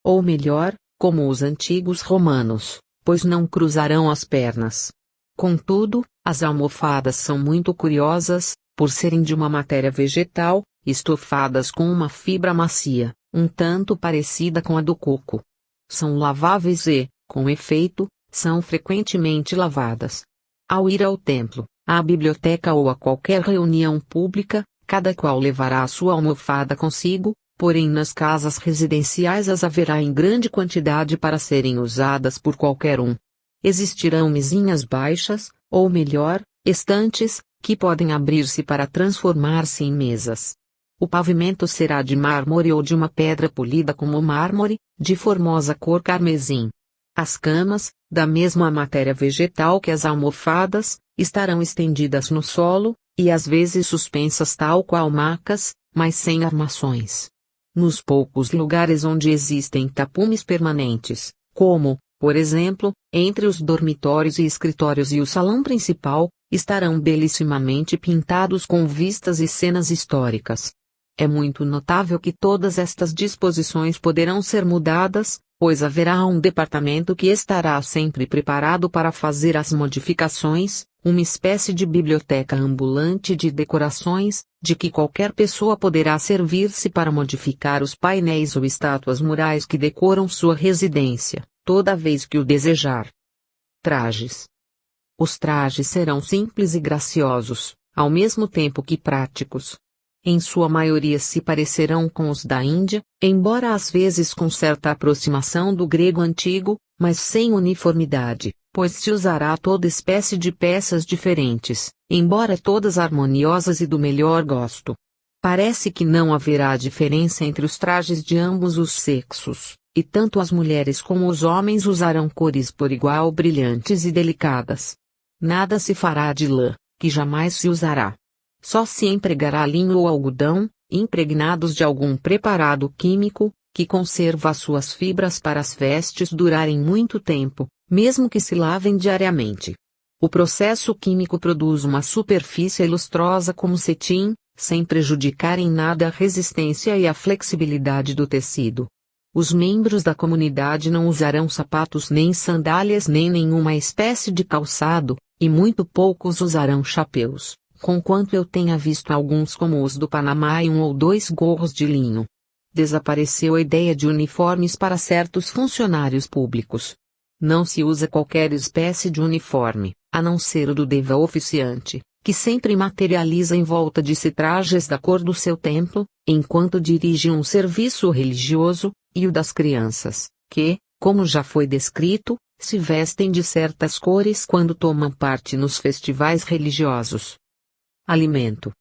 Ou melhor, como os antigos romanos, pois não cruzarão as pernas. Contudo, as almofadas são muito curiosas, por serem de uma matéria vegetal, estofadas com uma fibra macia, um tanto parecida com a do coco. São laváveis e, com efeito, são frequentemente lavadas. Ao ir ao templo, à biblioteca ou a qualquer reunião pública, cada qual levará a sua almofada consigo, porém nas casas residenciais as haverá em grande quantidade para serem usadas por qualquer um. Existirão mesinhas baixas, ou melhor, estantes, que podem abrir-se para transformar-se em mesas. O pavimento será de mármore ou de uma pedra polida como mármore, de formosa cor carmesim. As camas, da mesma matéria vegetal que as almofadas, estarão estendidas no solo, e às vezes suspensas tal qual macas, mas sem armações. Nos poucos lugares onde existem tapumes permanentes, como, por exemplo, entre os dormitórios e escritórios e o salão principal, estarão belissimamente pintados com vistas e cenas históricas. É muito notável que todas estas disposições poderão ser mudadas, pois haverá um departamento que estará sempre preparado para fazer as modificações, uma espécie de biblioteca ambulante de decorações, de que qualquer pessoa poderá servir-se para modificar os painéis ou estátuas murais que decoram sua residência, toda vez que o desejar. Trajes. Os trajes serão simples e graciosos, ao mesmo tempo que práticos. Em sua maioria se parecerão com os da Índia, embora às vezes com certa aproximação do grego antigo, mas sem uniformidade, pois se usará toda espécie de peças diferentes, embora todas harmoniosas e do melhor gosto. Parece que não haverá diferença entre os trajes de ambos os sexos, e tanto as mulheres como os homens usarão cores por igual brilhantes e delicadas. Nada se fará de lã, que jamais se usará. Só se empregará linho ou algodão, impregnados de algum preparado químico, que conserva suas fibras para as vestes durarem muito tempo, mesmo que se lavem diariamente. O processo químico produz uma superfície lustrosa como cetim, sem prejudicar em nada a resistência e a flexibilidade do tecido. Os membros da comunidade não usarão sapatos nem sandálias nem nenhuma espécie de calçado, e muito poucos usarão chapéus, conquanto eu tenha visto alguns como os do Panamá e um ou dois gorros de linho. Desapareceu a ideia de uniformes para certos funcionários públicos. Não se usa qualquer espécie de uniforme, a não ser o do deva oficiante, que sempre materializa em volta de si trajes da cor do seu templo, enquanto dirige um serviço religioso, e o das crianças, que, como já foi descrito, se vestem de certas cores quando tomam parte nos festivais religiosos. Alimento.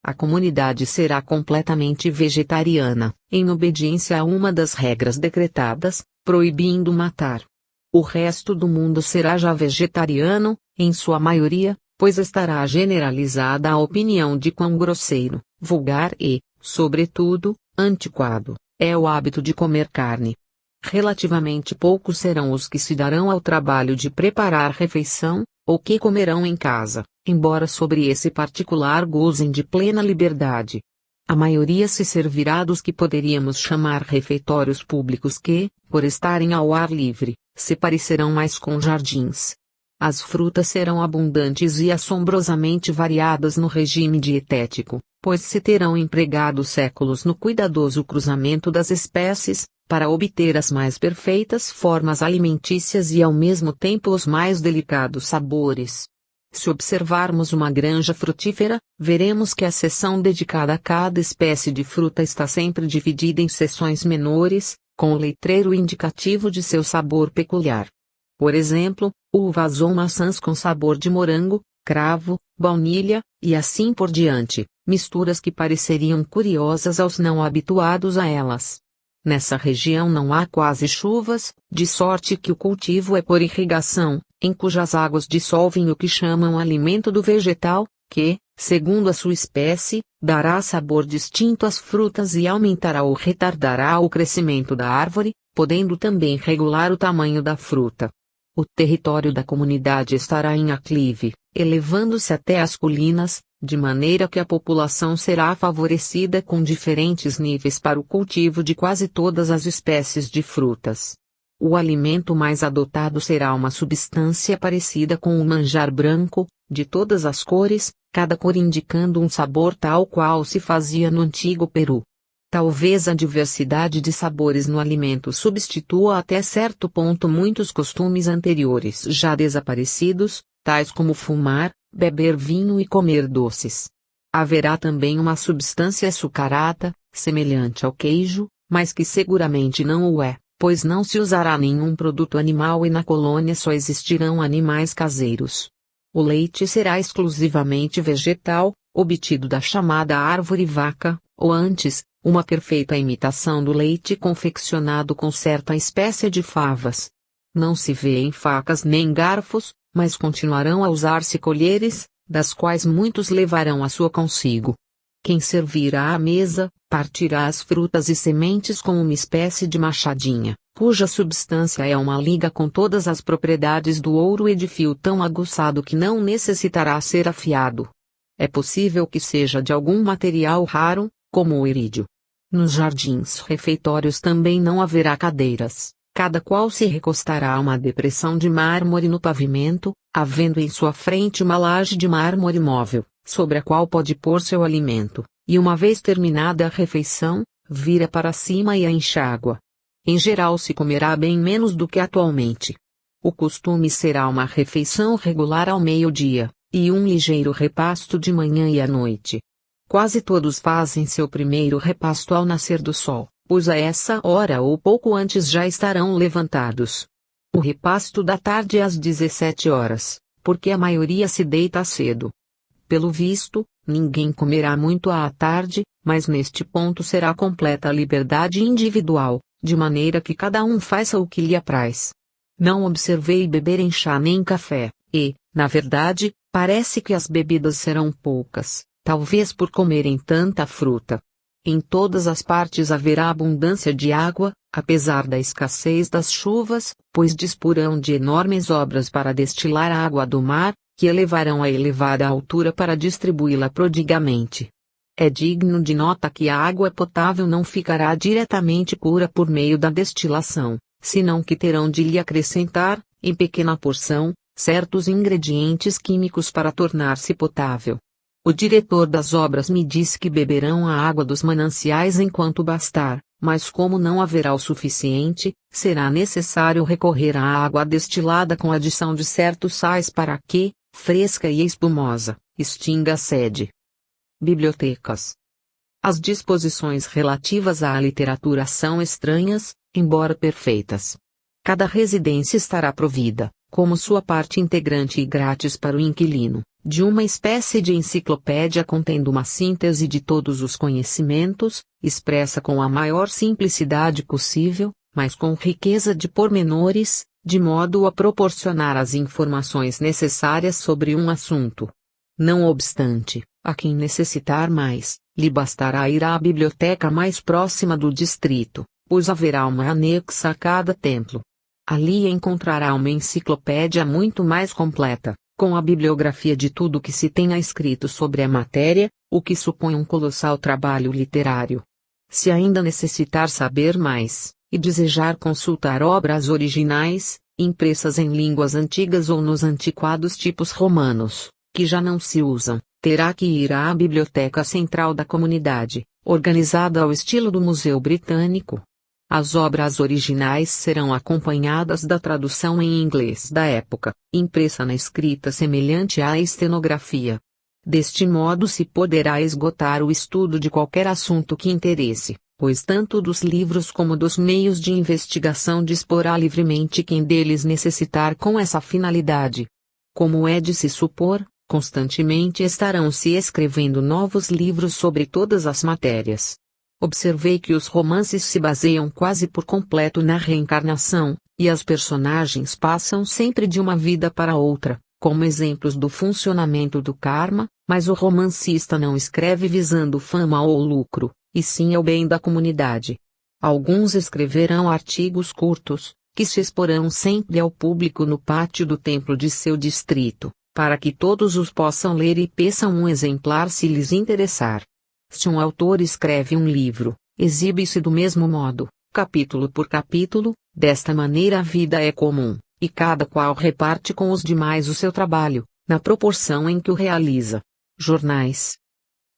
A comunidade será completamente vegetariana, em obediência a uma das regras decretadas, proibindo matar. O resto do mundo será já vegetariano, em sua maioria, pois estará generalizada a opinião de quão grosseiro, vulgar e, sobretudo, antiquado, é o hábito de comer carne. Relativamente poucos serão os que se darão ao trabalho de preparar refeição, ou que comerão em casa, embora sobre esse particular gozem de plena liberdade. A maioria se servirá dos que poderíamos chamar refeitórios públicos que, por estarem ao ar livre, se parecerão mais com jardins. As frutas serão abundantes e assombrosamente variadas no regime dietético, pois se terão empregado séculos no cuidadoso cruzamento das espécies, para obter as mais perfeitas formas alimentícias e ao mesmo tempo os mais delicados sabores. Se observarmos uma granja frutífera, veremos que a seção dedicada a cada espécie de fruta está sempre dividida em seções menores, com o letreiro indicativo de seu sabor peculiar. Por exemplo, uvas ou maçãs com sabor de morango, cravo, baunilha, e assim por diante, misturas que pareceriam curiosas aos não habituados a elas. Nessa região não há quase chuvas, de sorte que o cultivo é por irrigação, em cujas águas dissolvem o que chamam alimento do vegetal, que, segundo a sua espécie, dará sabor distinto às frutas e aumentará ou retardará o crescimento da árvore, podendo também regular o tamanho da fruta. O território da comunidade estará em aclive, elevando-se até as colinas, de maneira que a população será favorecida com diferentes níveis para o cultivo de quase todas as espécies de frutas. O alimento mais adotado será uma substância parecida com o manjar branco, de todas as cores, cada cor indicando um sabor tal qual se fazia no antigo Peru. Talvez a diversidade de sabores no alimento substitua até certo ponto muitos costumes anteriores já desaparecidos, tais como fumar, beber vinho e comer doces. Haverá também uma substância açucarada, semelhante ao queijo, mas que seguramente não o é, pois não se usará nenhum produto animal e na colônia só existirão animais caseiros. O leite será exclusivamente vegetal, obtido da chamada árvore vaca, ou antes, uma perfeita imitação do leite confeccionado com certa espécie de favas. Não se vêem facas nem garfos, mas continuarão a usar-se colheres, das quais muitos levarão a sua consigo. Quem servirá à mesa, partirá as frutas e sementes com uma espécie de machadinha, cuja substância é uma liga com todas as propriedades do ouro e de fio tão aguçado que não necessitará ser afiado. É possível que seja de algum material raro, como o irídio. Nos jardins refeitórios também não haverá cadeiras, cada qual se recostará a uma depressão de mármore no pavimento, havendo em sua frente uma laje de mármore móvel, sobre a qual pode pôr seu alimento, e uma vez terminada a refeição, vira para cima e a enxágua. Em geral se comerá bem menos do que atualmente. O costume será uma refeição regular ao meio-dia, e um ligeiro repasto de manhã e à noite. Quase todos fazem seu primeiro repasto ao nascer do sol, pois a essa hora ou pouco antes já estarão levantados. O repasto da tarde é às 17 horas, porque a maioria se deita cedo. Pelo visto, ninguém comerá muito à tarde, mas neste ponto será completa a liberdade individual, de maneira que cada um faça o que lhe apraz. Não observei beberem chá nem café, e, na verdade, parece que as bebidas serão poucas. Talvez por comerem tanta fruta. Em todas as partes haverá abundância de água, apesar da escassez das chuvas, pois disporão de enormes obras para destilar a água do mar, que elevarão a elevada altura para distribuí-la prodigamente. É digno de nota que a água potável não ficará diretamente pura por meio da destilação, senão que terão de lhe acrescentar, em pequena porção, certos ingredientes químicos para tornar-se potável. O diretor das obras me disse que beberão a água dos mananciais enquanto bastar, mas como não haverá o suficiente, será necessário recorrer à água destilada com adição de certos sais para que, fresca e espumosa, extinga a sede. Bibliotecas. As disposições relativas à literatura são estranhas, embora perfeitas. Cada residência estará provida, como sua parte integrante e grátis para o inquilino, de uma espécie de enciclopédia contendo uma síntese de todos os conhecimentos, expressa com a maior simplicidade possível, mas com riqueza de pormenores, de modo a proporcionar as informações necessárias sobre um assunto. Não obstante, a quem necessitar mais, lhe bastará ir à biblioteca mais próxima do distrito, pois haverá uma anexa a cada templo. Ali encontrará uma enciclopédia muito mais completa, com a bibliografia de tudo que se tenha escrito sobre a matéria, o que supõe um colossal trabalho literário. Se ainda necessitar saber mais, e desejar consultar obras originais, impressas em línguas antigas ou nos antiquados tipos romanos, que já não se usam, terá que ir à Biblioteca Central da Comunidade, organizada ao estilo do Museu Britânico. As obras originais serão acompanhadas da tradução em inglês da época, impressa na escrita semelhante à estenografia. Deste modo se poderá esgotar o estudo de qualquer assunto que interesse, pois tanto dos livros como dos meios de investigação disporá livremente quem deles necessitar com essa finalidade. Como é de se supor, constantemente estarão se escrevendo novos livros sobre todas as matérias. Observei que os romances se baseiam quase por completo na reencarnação, e as personagens passam sempre de uma vida para outra, como exemplos do funcionamento do karma, mas o romancista não escreve visando fama ou lucro, e sim ao bem da comunidade. Alguns escreverão artigos curtos, que se exporão sempre ao público no pátio do templo de seu distrito, para que todos os possam ler e peçam um exemplar se lhes interessar. Se um autor escreve um livro, exibe-se do mesmo modo, capítulo por capítulo, desta maneira a vida é comum, e cada qual reparte com os demais o seu trabalho, na proporção em que o realiza. Jornais.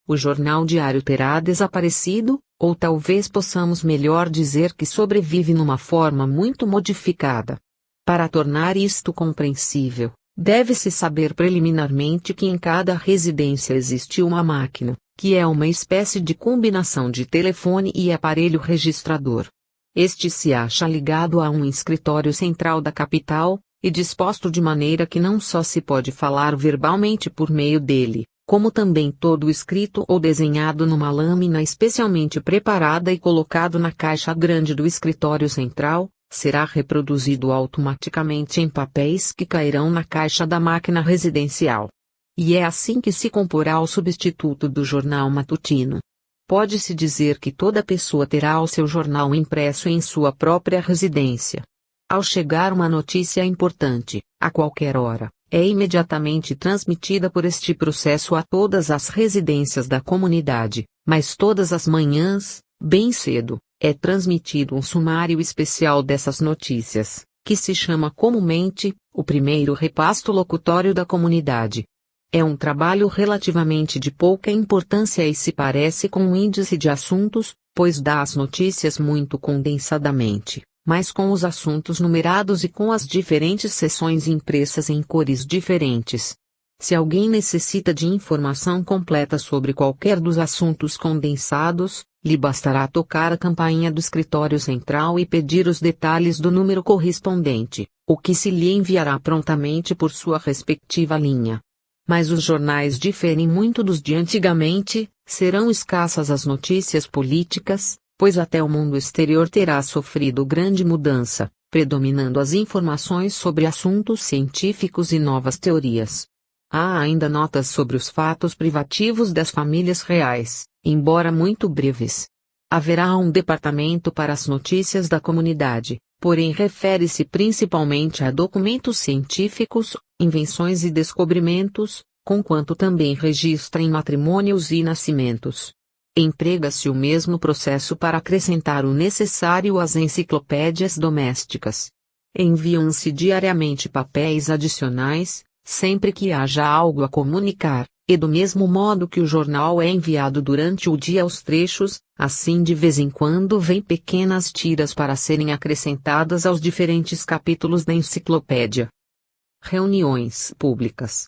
O jornal diário terá desaparecido, ou talvez possamos melhor dizer que sobrevive numa forma muito modificada. Para tornar isto compreensível, deve-se saber preliminarmente que em cada residência existe uma máquina, que é uma espécie de combinação de telefone e aparelho registrador. Este se acha ligado a um escritório central da capital, e disposto de maneira que não só se pode falar verbalmente por meio dele, como também todo escrito ou desenhado numa lâmina especialmente preparada e colocado na caixa grande do escritório central, será reproduzido automaticamente em papéis que cairão na caixa da máquina residencial. E é assim que se comporá o substituto do jornal matutino. Pode-se dizer que toda pessoa terá o seu jornal impresso em sua própria residência. Ao chegar uma notícia importante, a qualquer hora, é imediatamente transmitida por este processo a todas as residências da comunidade, mas todas as manhãs, bem cedo, é transmitido um sumário especial dessas notícias, que se chama comumente, o primeiro repasto locutório da comunidade. É um trabalho relativamente de pouca importância e se parece com um índice de assuntos, pois dá as notícias muito condensadamente, mas com os assuntos numerados e com as diferentes seções impressas em cores diferentes. Se alguém necessita de informação completa sobre qualquer dos assuntos condensados, lhe bastará tocar a campainha do escritório central e pedir os detalhes do número correspondente, o que se lhe enviará prontamente por sua respectiva linha. Mas os jornais diferem muito dos de antigamente, serão escassas as notícias políticas, pois até o mundo exterior terá sofrido grande mudança, predominando as informações sobre assuntos científicos e novas teorias. Há ainda notas sobre os fatos privativos das famílias reais, embora muito breves. Haverá um departamento para as notícias da comunidade, porém refere-se principalmente a documentos científicos, invenções e descobrimentos, conquanto também registra em matrimônios e nascimentos. Emprega-se o mesmo processo para acrescentar o necessário às enciclopédias domésticas. Enviam-se diariamente papéis adicionais, sempre que haja algo a comunicar, e do mesmo modo que o jornal é enviado durante o dia aos trechos, assim de vez em quando vêm pequenas tiras para serem acrescentadas aos diferentes capítulos da enciclopédia. Reuniões públicas.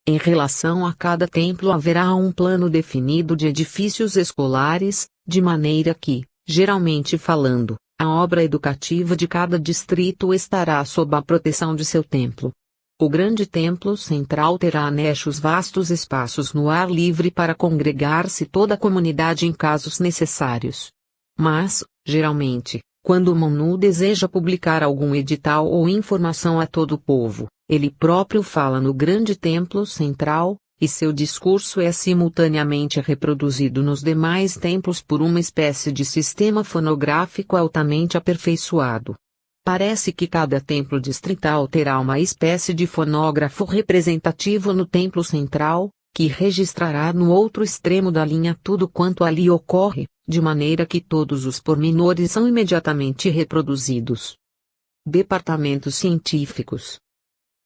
Em relação a cada templo haverá um plano definido de edifícios escolares, de maneira que, geralmente falando, a obra educativa de cada distrito estará sob a proteção de seu templo. O grande templo central terá anexos vastos espaços no ar livre para congregar-se toda a comunidade em casos necessários. Mas, geralmente, quando o Monu deseja publicar algum edital ou informação a todo o povo, ele próprio fala no grande templo central, e seu discurso é simultaneamente reproduzido nos demais templos por uma espécie de sistema fonográfico altamente aperfeiçoado. Parece que cada templo distrital terá uma espécie de fonógrafo representativo no templo central, que registrará no outro extremo da linha tudo quanto ali ocorre, de maneira que todos os pormenores são imediatamente reproduzidos. Departamentos científicos.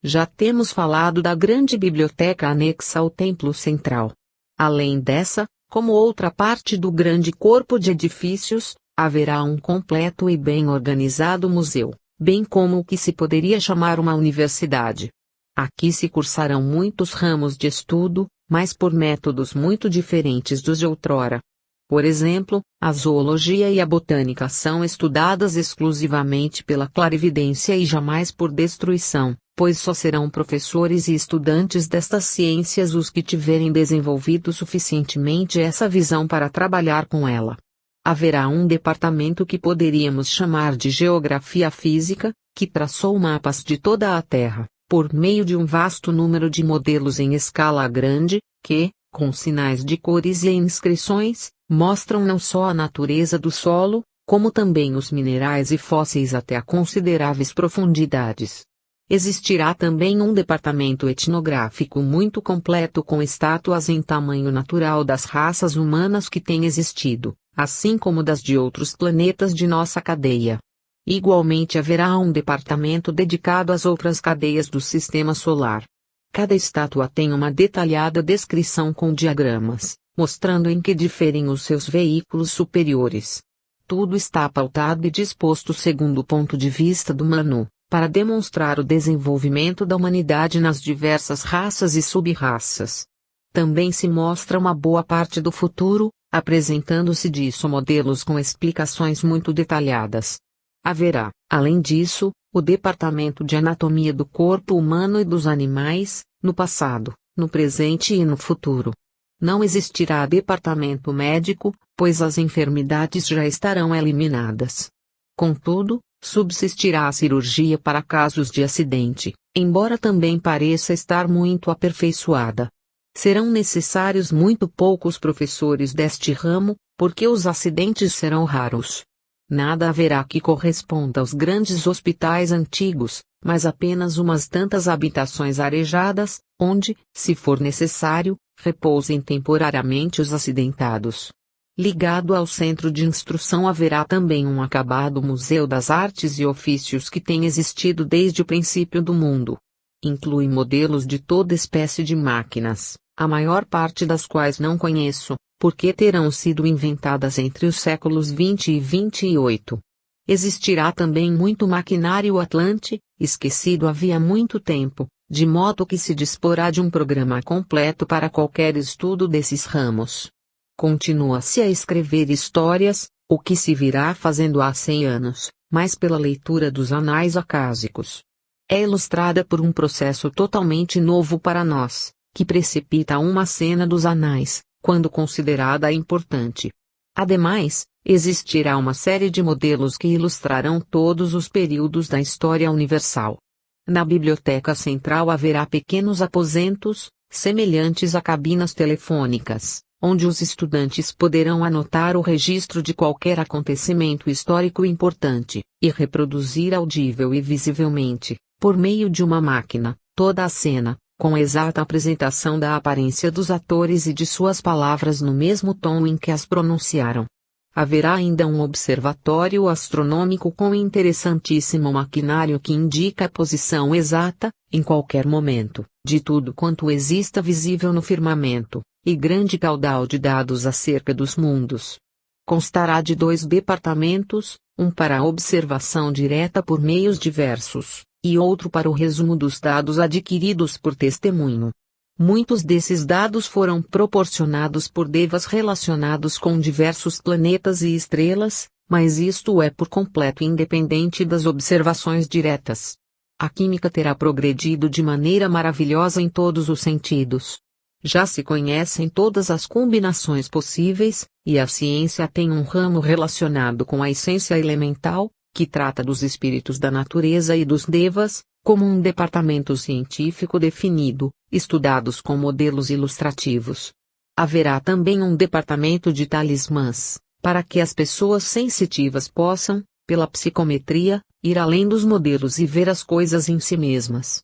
Já temos falado da grande biblioteca anexa ao templo central. Além dessa, como outra parte do grande corpo de edifícios, haverá um completo e bem organizado museu, bem como o que se poderia chamar uma universidade. Aqui se cursarão muitos ramos de estudo, mas por métodos muito diferentes dos de outrora. Por exemplo, a zoologia e a botânica são estudadas exclusivamente pela clarividência e jamais por destruição, pois só serão professores e estudantes destas ciências os que tiverem desenvolvido suficientemente essa visão para trabalhar com ela. Haverá um departamento que poderíamos chamar de Geografia Física, que traçou mapas de toda a Terra, por meio de um vasto número de modelos em escala grande, que, com sinais de cores e inscrições, mostram não só a natureza do solo, como também os minerais e fósseis até a consideráveis profundidades. Existirá também um departamento etnográfico muito completo com estátuas em tamanho natural das raças humanas que têm existido, assim como das de outros planetas de nossa cadeia. Igualmente haverá um departamento dedicado às outras cadeias do sistema solar. Cada estátua tem uma detalhada descrição com diagramas, mostrando em que diferem os seus veículos superiores. Tudo está pautado e disposto segundo o ponto de vista do Manu, para demonstrar o desenvolvimento da humanidade nas diversas raças e sub-raças. Também se mostra uma boa parte do futuro, apresentando-se disso modelos com explicações muito detalhadas. Haverá, além disso, o departamento de anatomia do corpo humano e dos animais, no passado, no presente e no futuro. Não existirá departamento médico, pois as enfermidades já estarão eliminadas. Contudo, subsistirá a cirurgia para casos de acidente, embora também pareça estar muito aperfeiçoada. Serão necessários muito poucos professores deste ramo, porque os acidentes serão raros. Nada haverá que corresponda aos grandes hospitais antigos, mas apenas umas tantas habitações arejadas, onde, se for necessário, repousem temporariamente os acidentados. Ligado ao centro de instrução haverá também um acabado Museu das Artes e Ofícios que tem existido desde o princípio do mundo. Inclui modelos de toda espécie de máquinas, a maior parte das quais não conheço, porque terão sido inventadas entre os séculos 20 e 28. Existirá também muito maquinário atlante, esquecido havia muito tempo, de modo que se disporá de um programa completo para qualquer estudo desses ramos. Continua-se a escrever histórias, o que se virá fazendo há 100 anos, mas pela leitura dos anais acásicos. É ilustrada por um processo totalmente novo para nós, que precipita uma cena dos anais, quando considerada importante. Ademais, existirá uma série de modelos que ilustrarão todos os períodos da história universal. Na biblioteca central haverá pequenos aposentos, semelhantes a cabinas telefônicas, onde os estudantes poderão anotar o registro de qualquer acontecimento histórico importante, e reproduzir audível e visivelmente, por meio de uma máquina, toda a cena, com exata apresentação da aparência dos atores e de suas palavras no mesmo tom em que as pronunciaram. Haverá ainda um observatório astronômico com interessantíssimo maquinário que indica a posição exata, em qualquer momento, de tudo quanto exista visível no firmamento, e grande caudal de dados acerca dos mundos. Constará de 2 departamentos, um para a observação direta por meios diversos, e outro para o resumo dos dados adquiridos por testemunho. Muitos desses dados foram proporcionados por devas relacionados com diversos planetas e estrelas, mas isto é por completo independente das observações diretas. A química terá progredido de maneira maravilhosa em todos os sentidos. Já se conhecem todas as combinações possíveis, e a ciência tem um ramo relacionado com a essência elemental, que trata dos espíritos da natureza e dos devas, como um departamento científico definido, estudados com modelos ilustrativos. Haverá também um departamento de talismãs, para que as pessoas sensitivas possam, pela psicometria, ir além dos modelos e ver as coisas em si mesmas.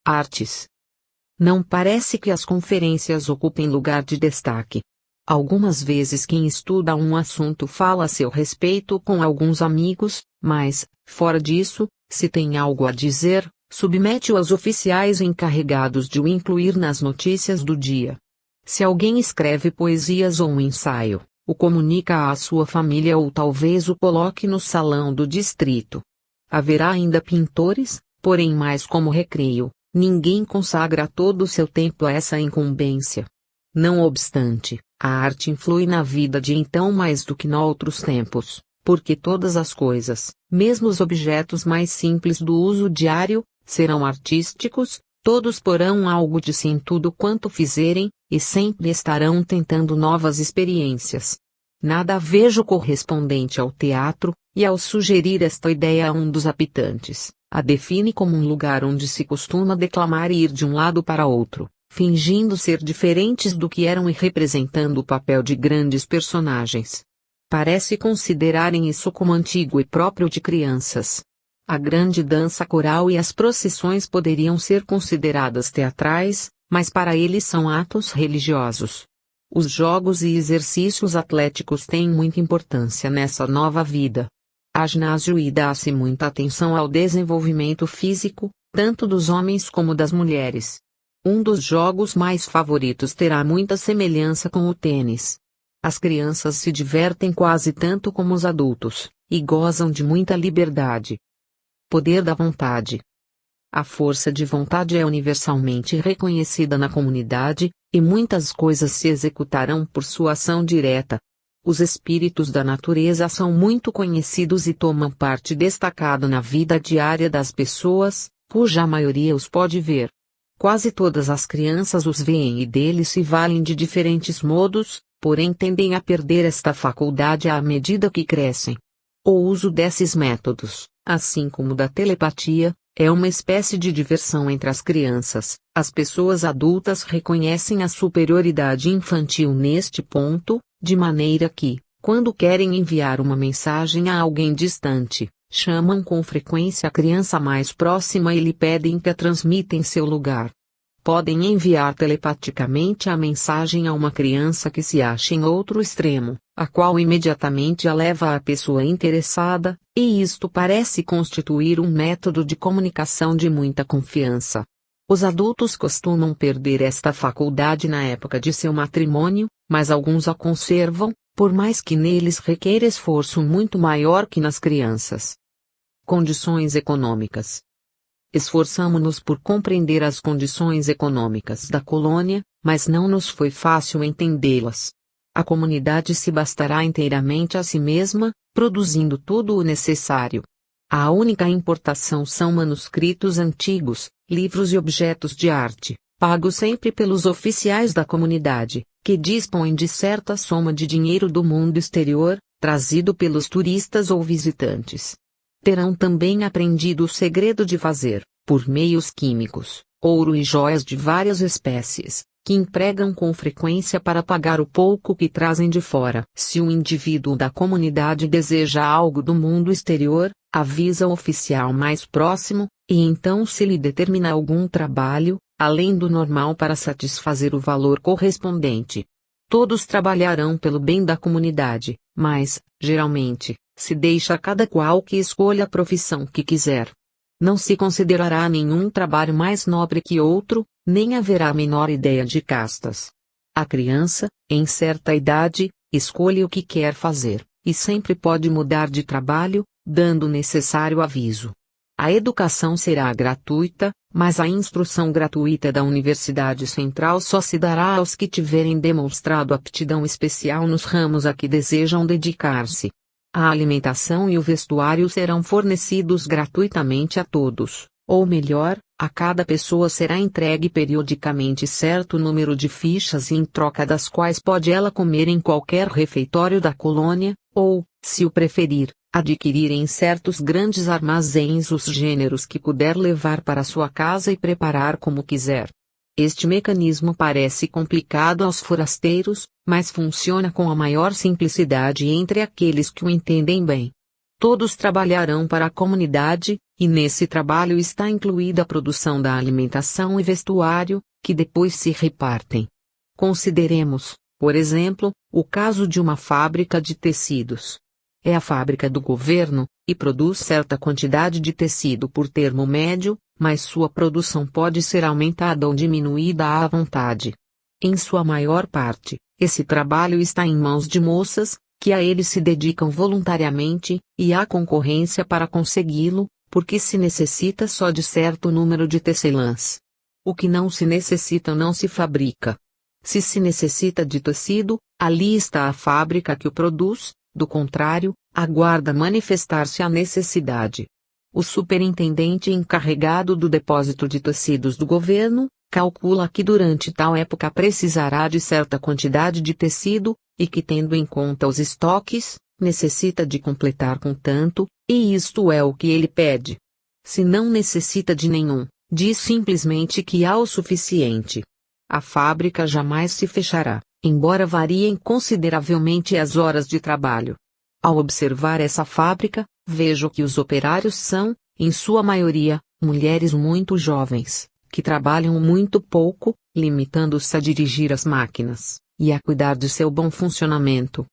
Artes. Não parece que as conferências ocupem lugar de destaque. Algumas vezes quem estuda um assunto fala a seu respeito com alguns amigos, mas, fora disso, se tem algo a dizer, submete-o aos oficiais encarregados de o incluir nas notícias do dia. Se alguém escreve poesias ou um ensaio, o comunica à sua família ou talvez o coloque no salão do distrito. Haverá ainda pintores, porém mais como recreio, ninguém consagra todo o seu tempo a essa incumbência. Não obstante, a arte influi na vida de então mais do que noutros tempos, porque todas as coisas, mesmo os objetos mais simples do uso diário, serão artísticos, todos porão algo de si em tudo quanto fizerem, e sempre estarão tentando novas experiências. Nada vejo correspondente ao teatro, e ao sugerir esta ideia a um dos habitantes, a define como um lugar onde se costuma declamar e ir de um lado para outro, fingindo ser diferentes do que eram e representando o papel de grandes personagens. Parece considerarem isso como antigo e próprio de crianças. A grande dança coral e as procissões poderiam ser consideradas teatrais, mas para eles são atos religiosos. Os jogos e exercícios atléticos têm muita importância nessa nova vida. Há ginásio e dá-se muita atenção ao desenvolvimento físico, tanto dos homens como das mulheres. Um dos jogos mais favoritos terá muita semelhança com o tênis. As crianças se divertem quase tanto como os adultos, e gozam de muita liberdade. Poder da vontade. A força de vontade é universalmente reconhecida na comunidade, e muitas coisas se executarão por sua ação direta. Os espíritos da natureza são muito conhecidos e tomam parte destacada na vida diária das pessoas, cuja maioria os pode ver. Quase todas as crianças os veem e deles se valem de diferentes modos, porém tendem a perder esta faculdade à medida que crescem. O uso desses métodos, assim como da telepatia, é uma espécie de diversão entre as crianças. As pessoas adultas reconhecem a superioridade infantil neste ponto, de maneira que, quando querem enviar uma mensagem a alguém distante, chamam com frequência a criança mais próxima e lhe pedem que a transmita em seu lugar. Podem enviar telepaticamente a mensagem a uma criança que se acha em outro extremo, a qual imediatamente a leva à pessoa interessada, e isto parece constituir um método de comunicação de muita confiança. Os adultos costumam perder esta faculdade na época de seu matrimônio, mas alguns a conservam, por mais que neles requer esforço muito maior que nas crianças. Condições econômicas. Esforçamo-nos por compreender as condições econômicas da colônia, mas não nos foi fácil entendê-las. A comunidade se bastará inteiramente a si mesma, produzindo tudo o necessário. A única importação são manuscritos antigos, livros e objetos de arte, pagos sempre pelos oficiais da comunidade, que dispõem de certa soma de dinheiro do mundo exterior, trazido pelos turistas ou visitantes. Terão também aprendido o segredo de fazer, por meios químicos, ouro e joias de várias espécies, que empregam com frequência para pagar o pouco que trazem de fora. Se um indivíduo da comunidade deseja algo do mundo exterior, avisa o oficial mais próximo, e então se lhe determina algum trabalho, além do normal para satisfazer o valor correspondente. Todos trabalharão pelo bem da comunidade, mas, geralmente, se deixa a cada qual que escolha a profissão que quiser. Não se considerará nenhum trabalho mais nobre que outro, nem haverá a menor ideia de castas. A criança, em certa idade, escolhe o que quer fazer, e sempre pode mudar de trabalho, dando o necessário aviso. A educação será gratuita, mas a instrução gratuita da Universidade Central só se dará aos que tiverem demonstrado aptidão especial nos ramos a que desejam dedicar-se. A alimentação e o vestuário serão fornecidos gratuitamente a todos, ou melhor, a cada pessoa será entregue periodicamente certo número de fichas em troca das quais pode ela comer em qualquer refeitório da colônia, ou, se o preferir, adquirir em certos grandes armazéns os gêneros que puder levar para sua casa e preparar como quiser. Este mecanismo parece complicado aos forasteiros, mas funciona com a maior simplicidade entre aqueles que o entendem bem. Todos trabalharão para a comunidade, e nesse trabalho está incluída a produção da alimentação e vestuário, que depois se repartem. Consideremos, por exemplo, o caso de uma fábrica de tecidos. É a fábrica do governo, e produz certa quantidade de tecido por termo médio, mas sua produção pode ser aumentada ou diminuída à vontade. Em sua maior parte, esse trabalho está em mãos de moças, que a ele se dedicam voluntariamente, e há concorrência para consegui-lo, porque se necessita só de certo número de tecelãs. O que não se necessita não se fabrica. Se se necessita de tecido, ali está a fábrica que o produz, do contrário, aguarda manifestar-se a necessidade. O superintendente encarregado do depósito de tecidos do governo, calcula que durante tal época precisará de certa quantidade de tecido, e que tendo em conta os estoques, necessita de completar com tanto, e isto é o que ele pede. Se não necessita de nenhum, diz simplesmente que há o suficiente. A fábrica jamais se fechará, embora variem consideravelmente as horas de trabalho. Ao observar essa fábrica, vejo que os operários são, em sua maioria, mulheres muito jovens, que trabalham muito pouco, limitando-se a dirigir as máquinas, e a cuidar de seu bom funcionamento.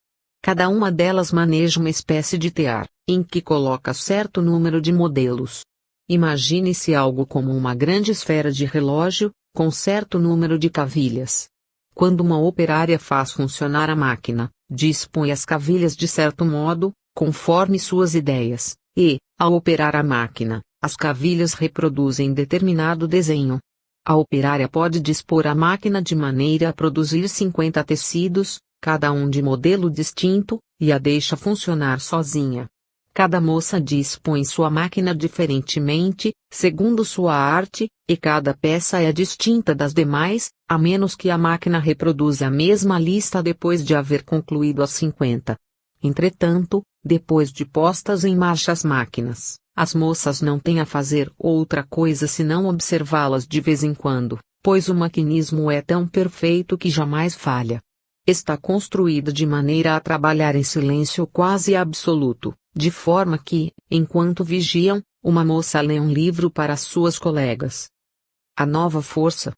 Cada uma delas maneja uma espécie de tear, em que coloca certo número de modelos. Imagine-se algo como uma grande esfera de relógio, com certo número de cavilhas. Quando uma operária faz funcionar a máquina, dispõe as cavilhas de certo modo, conforme suas ideias, e, ao operar a máquina, as cavilhas reproduzem determinado desenho. A operária pode dispor a máquina de maneira a produzir 50 tecidos, cada um de modelo distinto, e a deixa funcionar sozinha. Cada moça dispõe sua máquina diferentemente, segundo sua arte, e cada peça é distinta das demais, a menos que a máquina reproduza a mesma lista depois de haver concluído as 50. Entretanto, depois de postas em marcha as máquinas, as moças não têm a fazer outra coisa senão observá-las de vez em quando, pois o maquinismo é tão perfeito que jamais falha. Está construído de maneira a trabalhar em silêncio quase absoluto, de forma que, enquanto vigiam, uma moça lê um livro para suas colegas. A nova força.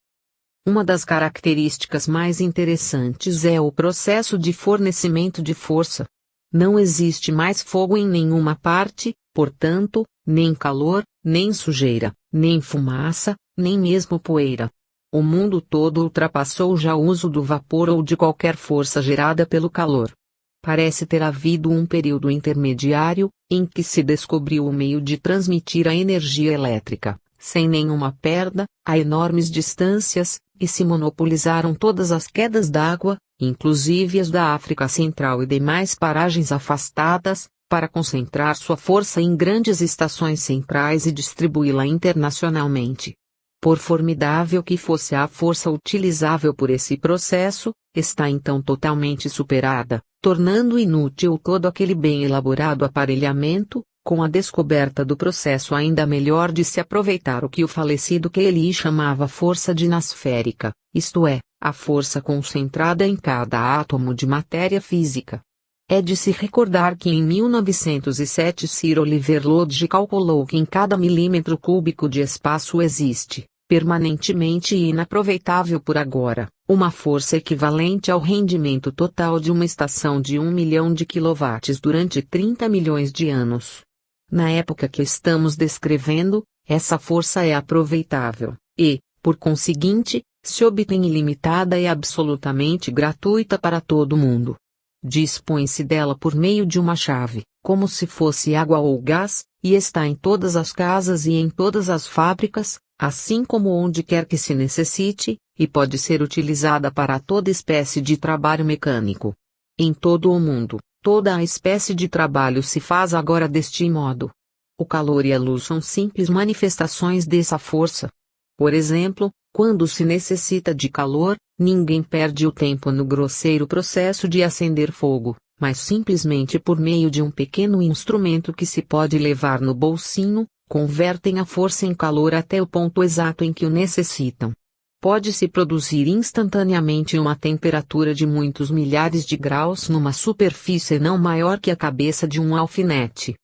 Uma das características mais interessantes é o processo de fornecimento de força. Não existe mais fogo em nenhuma parte, portanto, nem calor, nem sujeira, nem fumaça, nem mesmo poeira. O mundo todo ultrapassou já o uso do vapor ou de qualquer força gerada pelo calor. Parece ter havido um período intermediário, em que se descobriu o meio de transmitir a energia elétrica, sem nenhuma perda, a enormes distâncias, e se monopolizaram todas as quedas d'água, inclusive as da África Central e demais paragens afastadas, para concentrar sua força em grandes estações centrais e distribuí-la internacionalmente. Por formidável que fosse a força utilizável por esse processo, está então totalmente superada, tornando inútil todo aquele bem elaborado aparelhamento, com a descoberta do processo ainda melhor de se aproveitar o que o falecido Cayley chamava força dinasférica, isto é, a força concentrada em cada átomo de matéria física. É de se recordar que em 1907 Sir Oliver Lodge calculou que em cada milímetro cúbico de espaço existe, permanentemente e inaproveitável por agora, uma força equivalente ao rendimento total de uma estação de 1 milhão de quilowatts durante 30 milhões de anos. Na época que estamos descrevendo, essa força é aproveitável, e, por conseguinte, se obtém ilimitada e absolutamente gratuita para todo mundo. Dispõe-se dela por meio de uma chave, como se fosse água ou gás, e está em todas as casas e em todas as fábricas, assim como onde quer que se necessite, e pode ser utilizada para toda espécie de trabalho mecânico. Em todo o mundo, toda a espécie de trabalho se faz agora deste modo. O calor e a luz são simples manifestações dessa força. Por exemplo, quando se necessita de calor, ninguém perde o tempo no grosseiro processo de acender fogo, mas simplesmente por meio de um pequeno instrumento que se pode levar no bolsinho, convertem a força em calor até o ponto exato em que o necessitam. Pode-se produzir instantaneamente uma temperatura de muitos milhares de graus numa superfície não maior que a cabeça de um alfinete.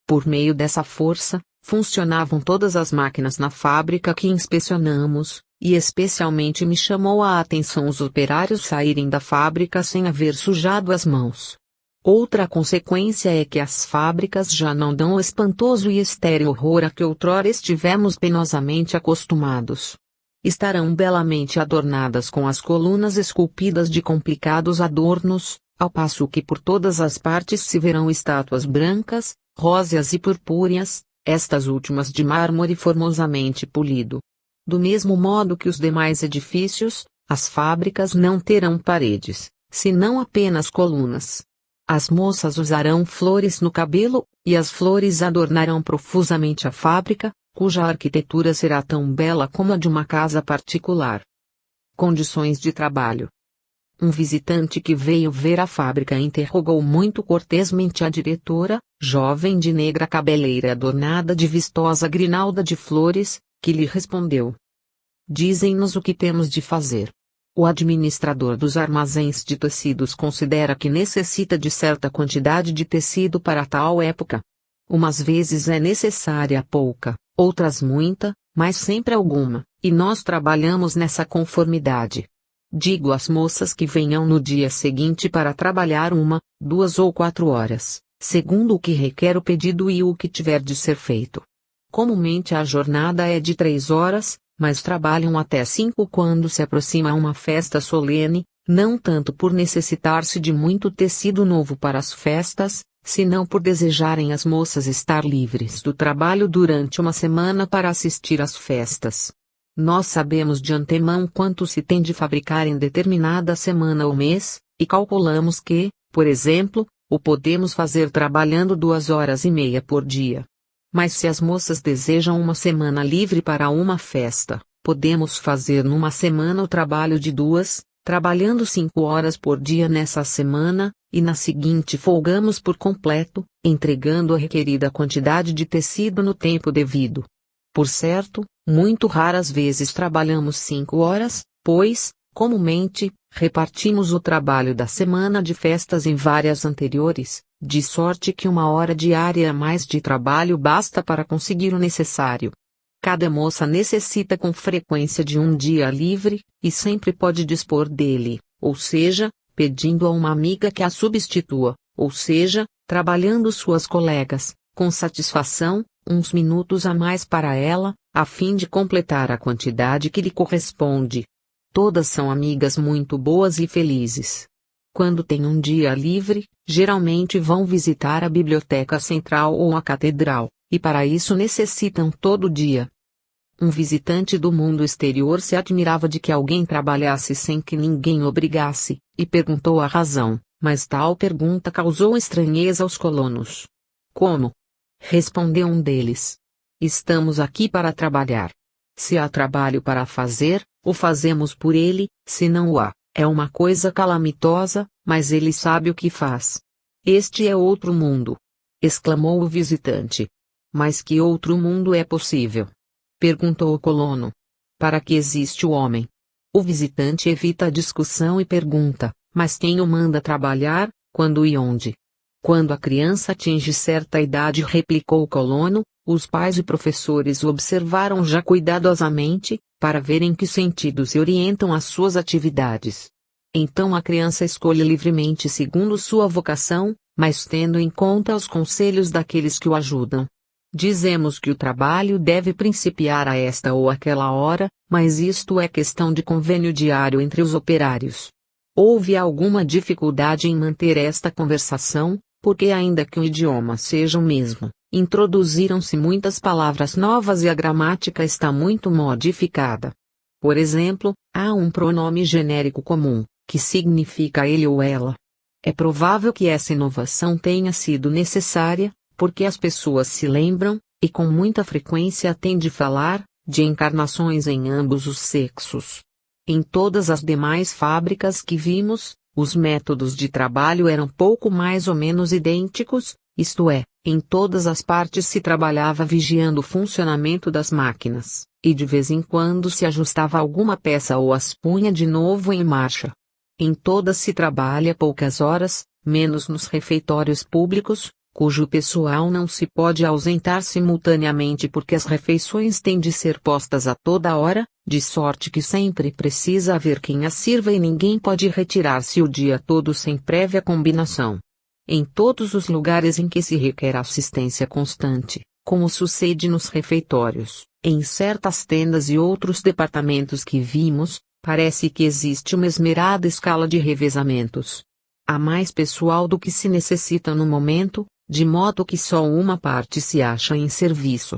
Por meio dessa força, funcionavam todas as máquinas na fábrica que inspecionamos, e especialmente me chamou a atenção os operários saírem da fábrica sem haver sujado as mãos. Outra consequência é que as fábricas já não dão o espantoso e estéril horror a que outrora estivemos penosamente acostumados. Estarão belamente adornadas com as colunas esculpidas de complicados adornos, ao passo que por todas as partes se verão estátuas brancas, róseas e purpúreas, estas últimas de mármore formosamente polido. Do mesmo modo que os demais edifícios, as fábricas não terão paredes, senão apenas colunas. As moças usarão flores no cabelo, e as flores adornarão profusamente a fábrica, cuja arquitetura será tão bela como a de uma casa particular. Condições de trabalho. Um visitante que veio ver a fábrica interrogou muito cortesmente a diretora, jovem de negra cabeleira adornada de vistosa grinalda de flores, que lhe respondeu: "Dizem-nos o que temos de fazer. O administrador dos armazéns de tecidos considera que necessita de certa quantidade de tecido para tal época. Umas vezes é necessária pouca, outras muita, mas sempre alguma, e nós trabalhamos nessa conformidade. Digo às moças que venham no dia seguinte para trabalhar 1, 2 ou 4 horas, segundo o que requer o pedido e o que tiver de ser feito. Comumente a jornada é de 3 horas, mas trabalham até 5 quando se aproxima uma festa solene, não tanto por necessitar-se de muito tecido novo para as festas, senão por desejarem as moças estar livres do trabalho durante uma semana para assistir às festas. Nós sabemos de antemão quanto se tem de fabricar em determinada semana ou mês, e calculamos que, por exemplo, o podemos fazer trabalhando 2 horas e meia por dia. Mas se as moças desejam uma semana livre para uma festa, podemos fazer numa semana o trabalho de 2, trabalhando 5 horas por dia nessa semana, e na seguinte folgamos por completo, entregando a requerida quantidade de tecido no tempo devido. Por certo, muito raras vezes trabalhamos 5 horas, pois, comumente, repartimos o trabalho da semana de festas em várias anteriores, de sorte que 1 hora diária a mais de trabalho basta para conseguir o necessário. Cada moça necessita com frequência de um dia livre, e sempre pode dispor dele, ou seja, pedindo a uma amiga que a substitua, ou seja, trabalhando suas colegas, com satisfação, uns minutos a mais para ela, a fim de completar a quantidade que lhe corresponde. Todas são amigas muito boas e felizes. Quando têm um dia livre, geralmente vão visitar a biblioteca central ou a catedral, e para isso necessitam todo dia. Um visitante do mundo exterior se admirava de que alguém trabalhasse sem que ninguém obrigasse, e perguntou a razão, mas tal pergunta causou estranheza aos colonos. Como? Respondeu um deles. Estamos aqui para trabalhar. Se há trabalho para fazer, o fazemos por ele, se não o há, é uma coisa calamitosa, mas ele sabe o que faz. Este é outro mundo. Exclamou o visitante. Mas que outro mundo é possível? Perguntou o colono. Para que existe o homem? O visitante evita a discussão e pergunta, mas quem o manda trabalhar, quando e onde? Quando a criança atinge certa idade, replicou o colono, os pais e professores o observaram já cuidadosamente, para ver em que sentido se orientam as suas atividades. Então a criança escolhe livremente segundo sua vocação, mas tendo em conta os conselhos daqueles que o ajudam. Dizemos que o trabalho deve principiar a esta ou aquela hora, mas isto é questão de convênio diário entre os operários. Houve alguma dificuldade em manter esta conversação, porque ainda que o idioma seja o mesmo, introduziram-se muitas palavras novas e a gramática está muito modificada. Por exemplo, há um pronome genérico comum, que significa ele ou ela. É provável que essa inovação tenha sido necessária, porque as pessoas se lembram, e com muita frequência têm de falar, de encarnações em ambos os sexos. Em todas as demais fábricas que vimos, os métodos de trabalho eram pouco mais ou menos idênticos, isto é, em todas as partes se trabalhava vigiando o funcionamento das máquinas, e de vez em quando se ajustava alguma peça ou as punha de novo em marcha. Em todas se trabalha poucas horas, menos nos refeitórios públicos, cujo pessoal não se pode ausentar simultaneamente porque as refeições têm de ser postas a toda hora, de sorte que sempre precisa haver quem as sirva e ninguém pode retirar-se o dia todo sem prévia combinação. Em todos os lugares em que se requer assistência constante, como sucede nos refeitórios, em certas tendas e outros departamentos que vimos, parece que existe uma esmerada escala de revezamentos. Há mais pessoal do que se necessita no momento, de modo que só uma parte se acha em serviço.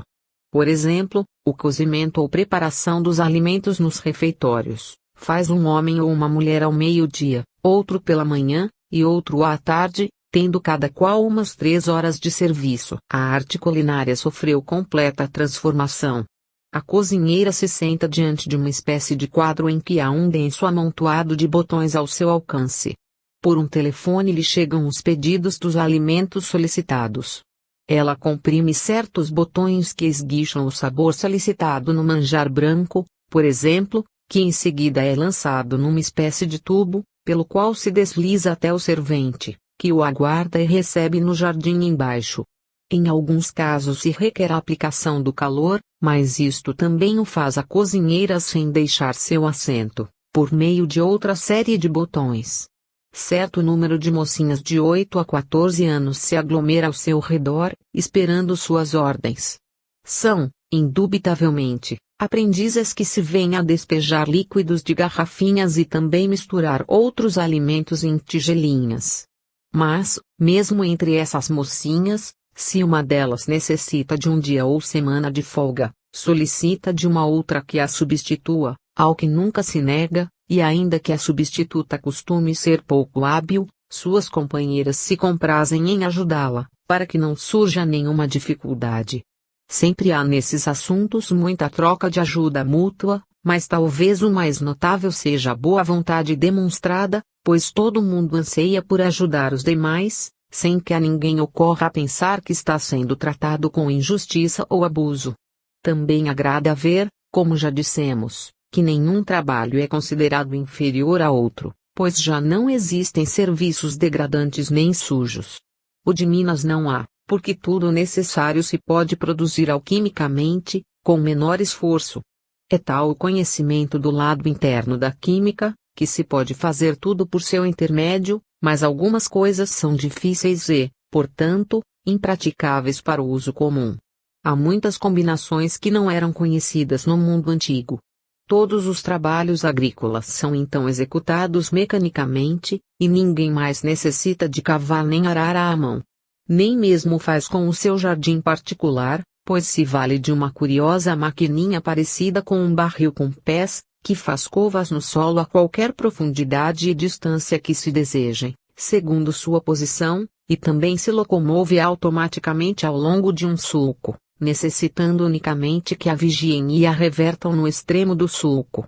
Por exemplo, o cozimento ou preparação dos alimentos nos refeitórios, faz um homem ou uma mulher ao meio-dia, outro pela manhã, e outro à tarde, tendo cada qual umas 3 horas de serviço. A arte culinária sofreu completa transformação. A cozinheira se senta diante de uma espécie de quadro em que há um denso amontoado de botões ao seu alcance. Por um telefone lhe chegam os pedidos dos alimentos solicitados. Ela comprime certos botões que esguicham o sabor solicitado no manjar branco, por exemplo, que em seguida é lançado numa espécie de tubo, pelo qual se desliza até o servente, que o aguarda e recebe no jardim embaixo. Em alguns casos se requer a aplicação do calor, mas isto também o faz a cozinheira sem deixar seu assento, por meio de outra série de botões. Certo número de mocinhas de 8 a 14 anos se aglomera ao seu redor, esperando suas ordens. São, indubitavelmente, aprendizes que se vêm a despejar líquidos de garrafinhas e também misturar outros alimentos em tigelinhas. Mas, mesmo entre essas mocinhas, se uma delas necessita de um dia ou semana de folga, solicita de uma outra que a substitua, ao que nunca se nega, e ainda que a substituta costume ser pouco hábil, suas companheiras se comprazem em ajudá-la, para que não surja nenhuma dificuldade. Sempre há nesses assuntos muita troca de ajuda mútua, mas talvez o mais notável seja a boa vontade demonstrada, pois todo mundo anseia por ajudar os demais, sem que a ninguém ocorra a pensar que está sendo tratado com injustiça ou abuso. Também agrada ver, como já dissemos, que nenhum trabalho é considerado inferior a outro, pois já não existem serviços degradantes nem sujos. O de Minas não há, porque tudo necessário se pode produzir alquimicamente, com menor esforço. É tal o conhecimento do lado interno da química, que se pode fazer tudo por seu intermédio, mas algumas coisas são difíceis e, portanto, impraticáveis para o uso comum. Há muitas combinações que não eram conhecidas no mundo antigo. Todos os trabalhos agrícolas são então executados mecanicamente, e ninguém mais necessita de cavar nem arar à mão. Nem mesmo faz com o seu jardim particular, pois se vale de uma curiosa maquininha parecida com um barril com pés, que faz covas no solo a qualquer profundidade e distância que se desejem, segundo sua posição, e também se locomove automaticamente ao longo de um sulco, necessitando unicamente que a vigiem e a revertam no extremo do sulco.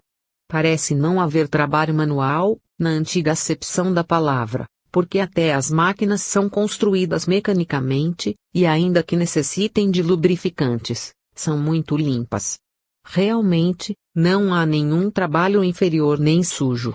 Parece não haver trabalho manual, na antiga acepção da palavra, porque até as máquinas são construídas mecanicamente, e ainda que necessitem de lubrificantes, são muito limpas. Realmente, não há nenhum trabalho inferior nem sujo.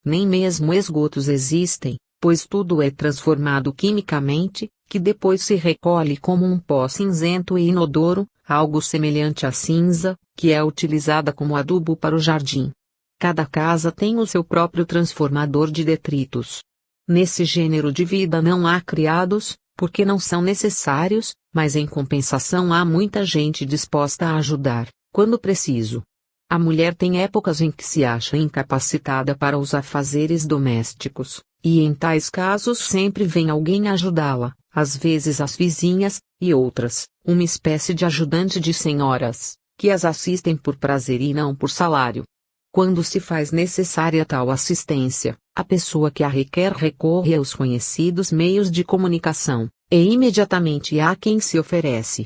Nem mesmo esgotos existem, pois tudo é transformado quimicamente, que depois se recolhe como um pó cinzento e inodoro, algo semelhante à cinza, que é utilizada como adubo para o jardim. Cada casa tem o seu próprio transformador de detritos. Nesse gênero de vida não há criados, porque não são necessários, mas em compensação há muita gente disposta a ajudar, quando preciso. A mulher tem épocas em que se acha incapacitada para os afazeres domésticos, e em tais casos sempre vem alguém ajudá-la, às vezes as vizinhas, e outras, uma espécie de ajudante de senhoras, que as assistem por prazer e não por salário. Quando se faz necessária tal assistência, a pessoa que a requer recorre aos conhecidos meios de comunicação, e imediatamente há quem se oferece.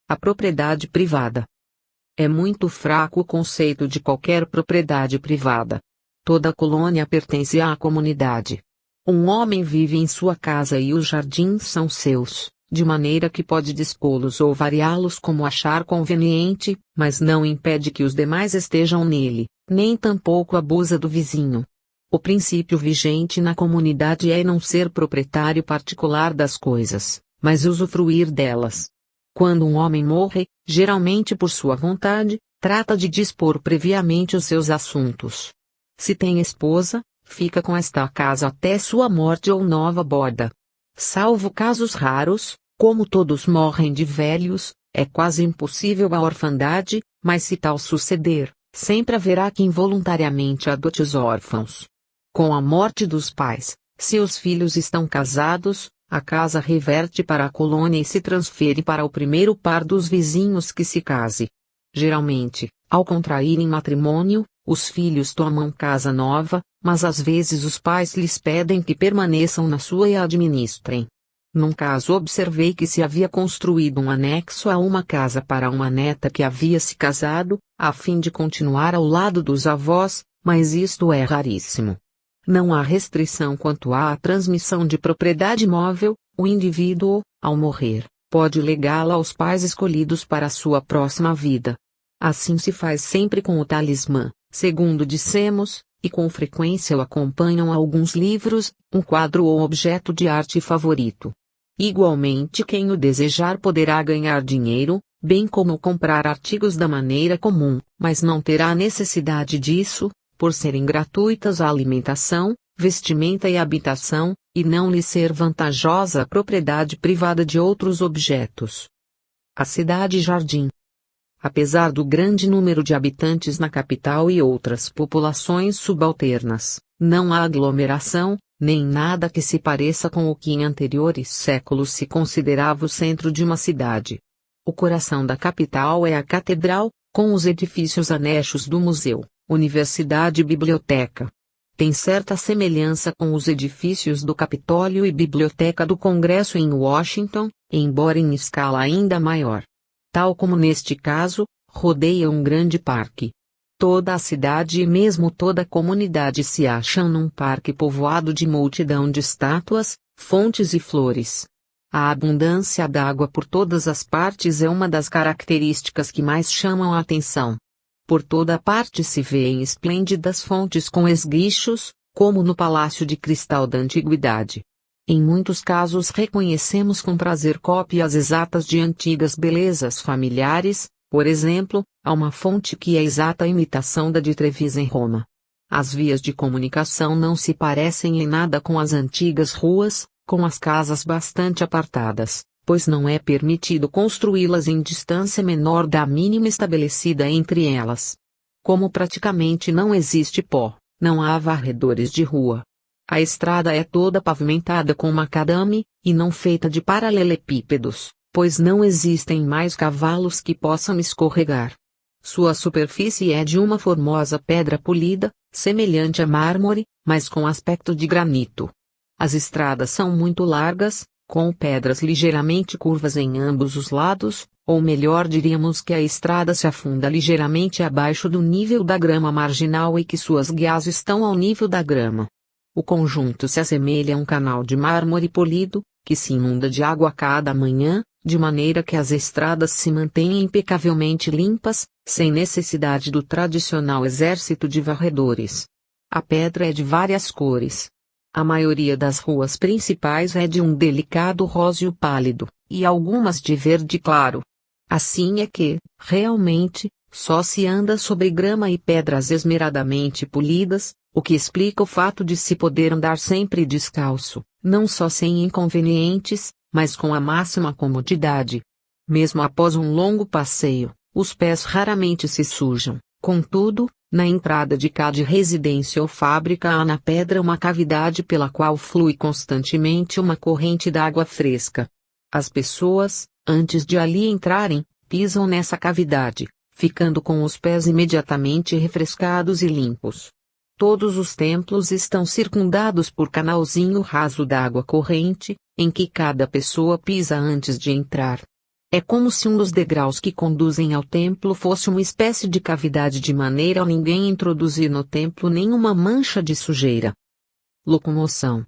A propriedade privada. É muito fraco o conceito de qualquer propriedade privada. Toda colônia pertence à comunidade. Um homem vive em sua casa e os jardins são seus, de maneira que pode dispô-los ou variá-los como achar conveniente, mas não impede que os demais estejam nele, nem tampouco abusa do vizinho. O princípio vigente na comunidade é não ser proprietário particular das coisas, mas usufruir delas. Quando um homem morre, geralmente por sua vontade, trata de dispor previamente os seus assuntos. Se tem esposa, fica com esta casa até sua morte ou nova boda. Salvo casos raros, como todos morrem de velhos, é quase impossível a orfandade, mas se tal suceder, sempre haverá quem voluntariamente adote os órfãos. Com a morte dos pais, se os filhos estão casados, a casa reverte para a colônia e se transfere para o primeiro par dos vizinhos que se case. Geralmente, ao contraírem matrimônio, os filhos tomam casa nova, mas às vezes os pais lhes pedem que permaneçam na sua e a administrem. Num caso observei que se havia construído um anexo a uma casa para uma neta que havia se casado, a fim de continuar ao lado dos avós, mas isto é raríssimo. Não há restrição quanto à transmissão de propriedade móvel, o indivíduo, ao morrer, pode legá-la aos pais escolhidos para a sua próxima vida. Assim se faz sempre com o talismã, segundo dissemos, e com frequência o acompanham alguns livros, um quadro ou objeto de arte favorito. Igualmente, quem o desejar poderá ganhar dinheiro, bem como comprar artigos da maneira comum, mas não terá necessidade disso, por serem gratuitas a alimentação, vestimenta e habitação, e não lhe ser vantajosa a propriedade privada de outros objetos. A cidade-jardim. Apesar do grande número de habitantes na capital e outras populações subalternas, não há aglomeração, nem nada que se pareça com o que em anteriores séculos se considerava o centro de uma cidade. O coração da capital é a catedral, com os edifícios anexos do museu, universidade e biblioteca. Tem certa semelhança com os edifícios do Capitólio e biblioteca do Congresso em Washington, embora em escala ainda maior. Tal como neste caso, rodeia um grande parque. Toda a cidade e mesmo toda a comunidade se acham num parque povoado de multidão de estátuas, fontes e flores. A abundância d'água por todas as partes é uma das características que mais chamam a atenção. Por toda a parte se vêem esplêndidas fontes com esguichos, como no Palácio de Cristal da Antiguidade. Em muitos casos reconhecemos com prazer cópias exatas de antigas belezas familiares, por exemplo, há uma fonte que é exata imitação da de Trevi em Roma. As vias de comunicação não se parecem em nada com as antigas ruas, com as casas bastante apartadas, pois não é permitido construí-las em distância menor da mínima estabelecida entre elas. Como praticamente não existe pó, não há varredores de rua. A estrada é toda pavimentada com macadame, e não feita de paralelepípedos, pois não existem mais cavalos que possam escorregar. Sua superfície é de uma formosa pedra polida, semelhante a mármore, mas com aspecto de granito. As estradas são muito largas, com pedras ligeiramente curvas em ambos os lados, ou melhor diríamos que a estrada se afunda ligeiramente abaixo do nível da grama marginal e que suas guias estão ao nível da grama. O conjunto se assemelha a um canal de mármore polido, que se inunda de água a cada manhã, de maneira que as estradas se mantêm impecavelmente limpas, sem necessidade do tradicional exército de varredores. A pedra é de várias cores. A maioria das ruas principais é de um delicado róseo pálido, e algumas de verde claro. Assim é que, realmente, só se anda sobre grama e pedras esmeradamente polidas, o que explica o fato de se poder andar sempre descalço, não só sem inconvenientes, mas com a máxima comodidade. Mesmo após um longo passeio, os pés raramente se sujam. Contudo, na entrada de cada residência ou fábrica há na pedra uma cavidade pela qual flui constantemente uma corrente d'água fresca. As pessoas, antes de ali entrarem, pisam nessa cavidade, ficando com os pés imediatamente refrescados e limpos. Todos os templos estão circundados por canalzinho raso d'água corrente, em que cada pessoa pisa antes de entrar. É como se um dos degraus que conduzem ao templo fosse uma espécie de cavidade de maneira a ninguém introduzir no templo nenhuma mancha de sujeira. Locomoção.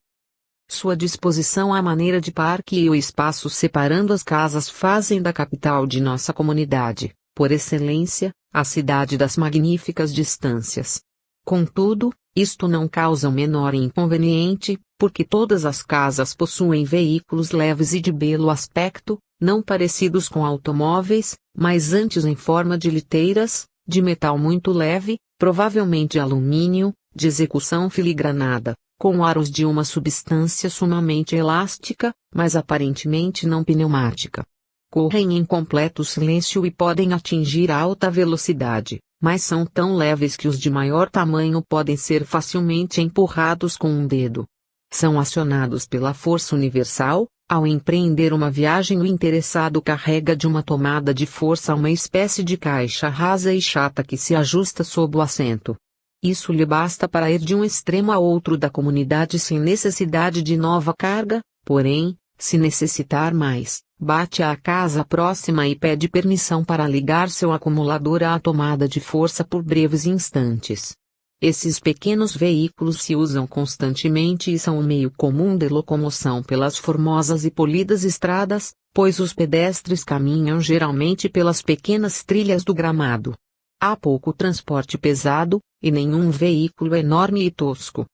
Sua disposição à maneira de parque e o espaço separando as casas fazem da capital de nossa comunidade, por excelência, a cidade das magníficas distâncias. Contudo, isto não causa o menor inconveniente, porque todas as casas possuem veículos leves e de belo aspecto, não parecidos com automóveis, mas antes em forma de liteiras, de metal muito leve, provavelmente alumínio, de execução filigranada, com aros de uma substância sumamente elástica, mas aparentemente não pneumática. Correm em completo silêncio e podem atingir alta velocidade, mas são tão leves que os de maior tamanho podem ser facilmente empurrados com um dedo. São acionados pela força universal. Ao empreender uma viagem, o interessado carrega de uma tomada de força uma espécie de caixa rasa e chata que se ajusta sob o assento. Isso lhe basta para ir de um extremo a outro da comunidade sem necessidade de nova carga, porém, se necessitar mais, bate à casa próxima e pede permissão para ligar seu acumulador à tomada de força por breves instantes. Esses pequenos veículos se usam constantemente e são um meio comum de locomoção pelas formosas e polidas estradas, pois os pedestres caminham geralmente pelas pequenas trilhas do gramado. Há pouco transporte pesado, e nenhum veículo enorme e tosco.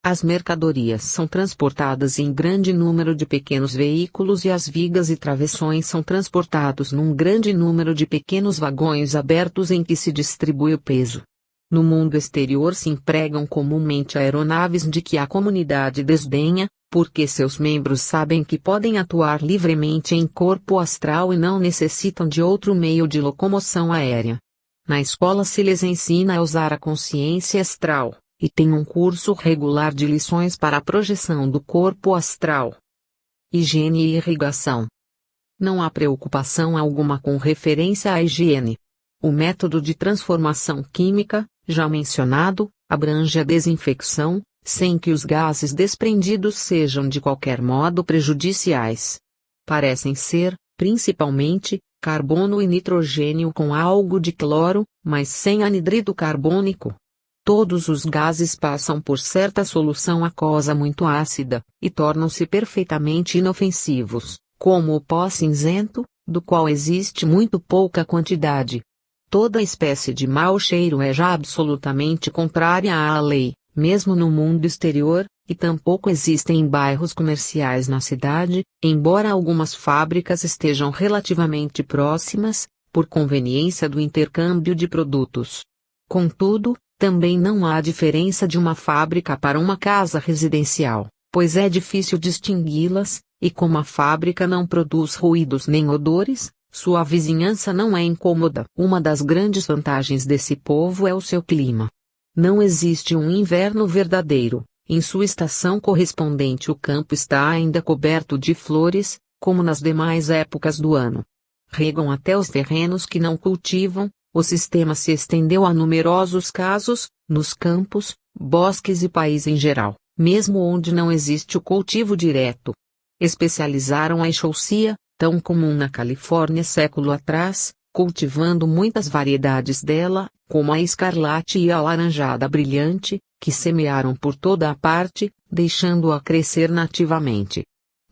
As mercadorias são transportadas em grande número de pequenos veículos e as vigas e travessões são transportados num grande número de pequenos vagões abertos em que se distribui o peso. No mundo exterior se empregam comumente aeronaves de que a comunidade desdenha, porque seus membros sabem que podem atuar livremente em corpo astral e não necessitam de outro meio de locomoção aérea. Na escola se lhes ensina a usar a consciência astral, e tem um curso regular de lições para a projeção do corpo astral. Higiene e irrigação. Não há preocupação alguma com referência à higiene. O método de transformação química, já mencionado, abrange a desinfecção, sem que os gases desprendidos sejam de qualquer modo prejudiciais. Parecem ser, principalmente, carbono e nitrogênio com algo de cloro, mas sem anidrido carbônico. Todos os gases passam por certa solução aquosa muito ácida, e tornam-se perfeitamente inofensivos, como o pó cinzento, do qual existe muito pouca quantidade. Toda espécie de mau cheiro é já absolutamente contrária à lei, mesmo no mundo exterior, e tampouco existem em bairros comerciais na cidade, embora algumas fábricas estejam relativamente próximas, por conveniência do intercâmbio de produtos. Contudo, também não há diferença de uma fábrica para uma casa residencial, pois é difícil distingui-las, e como a fábrica não produz ruídos nem odores, sua vizinhança não é incômoda. Uma das grandes vantagens desse povo é o seu clima. Não existe um inverno verdadeiro. Em sua estação correspondente o campo está ainda coberto de flores, como nas demais épocas do ano. Regam até os terrenos que não cultivam, o sistema se estendeu a numerosos casos, nos campos, bosques e país em geral, mesmo onde não existe o cultivo direto. Especializaram a enxoncia, tão comum na Califórnia século atrás, cultivando muitas variedades dela, como a escarlate e a laranjada brilhante, que semearam por toda a parte, deixando-a crescer nativamente.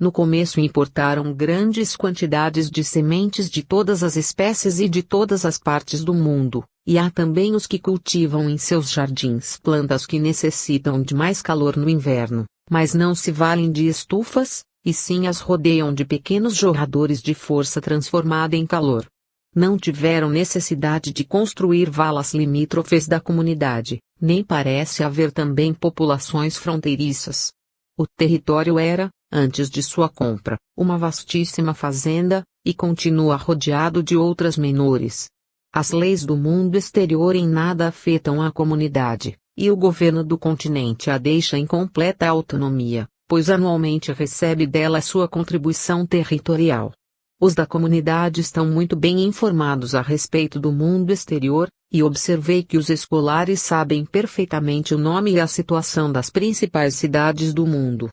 No começo importaram grandes quantidades de sementes de todas as espécies e de todas as partes do mundo, e há também os que cultivam em seus jardins plantas que necessitam de mais calor no inverno, mas não se valem de estufas, e sim as rodeiam de pequenos jorradores de força transformada em calor. Não tiveram necessidade de construir valas limítrofes da comunidade, nem parece haver também populações fronteiriças. O território era, antes de sua compra, uma vastíssima fazenda, e continua rodeado de outras menores. As leis do mundo exterior em nada afetam a comunidade, e o governo do continente a deixa em completa autonomia, pois anualmente recebe dela sua contribuição territorial. Os da comunidade estão muito bem informados a respeito do mundo exterior, e observei que os escolares sabem perfeitamente o nome e a situação das principais cidades do mundo.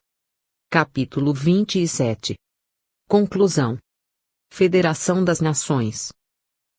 Capítulo 27. Conclusão. Federação das Nações.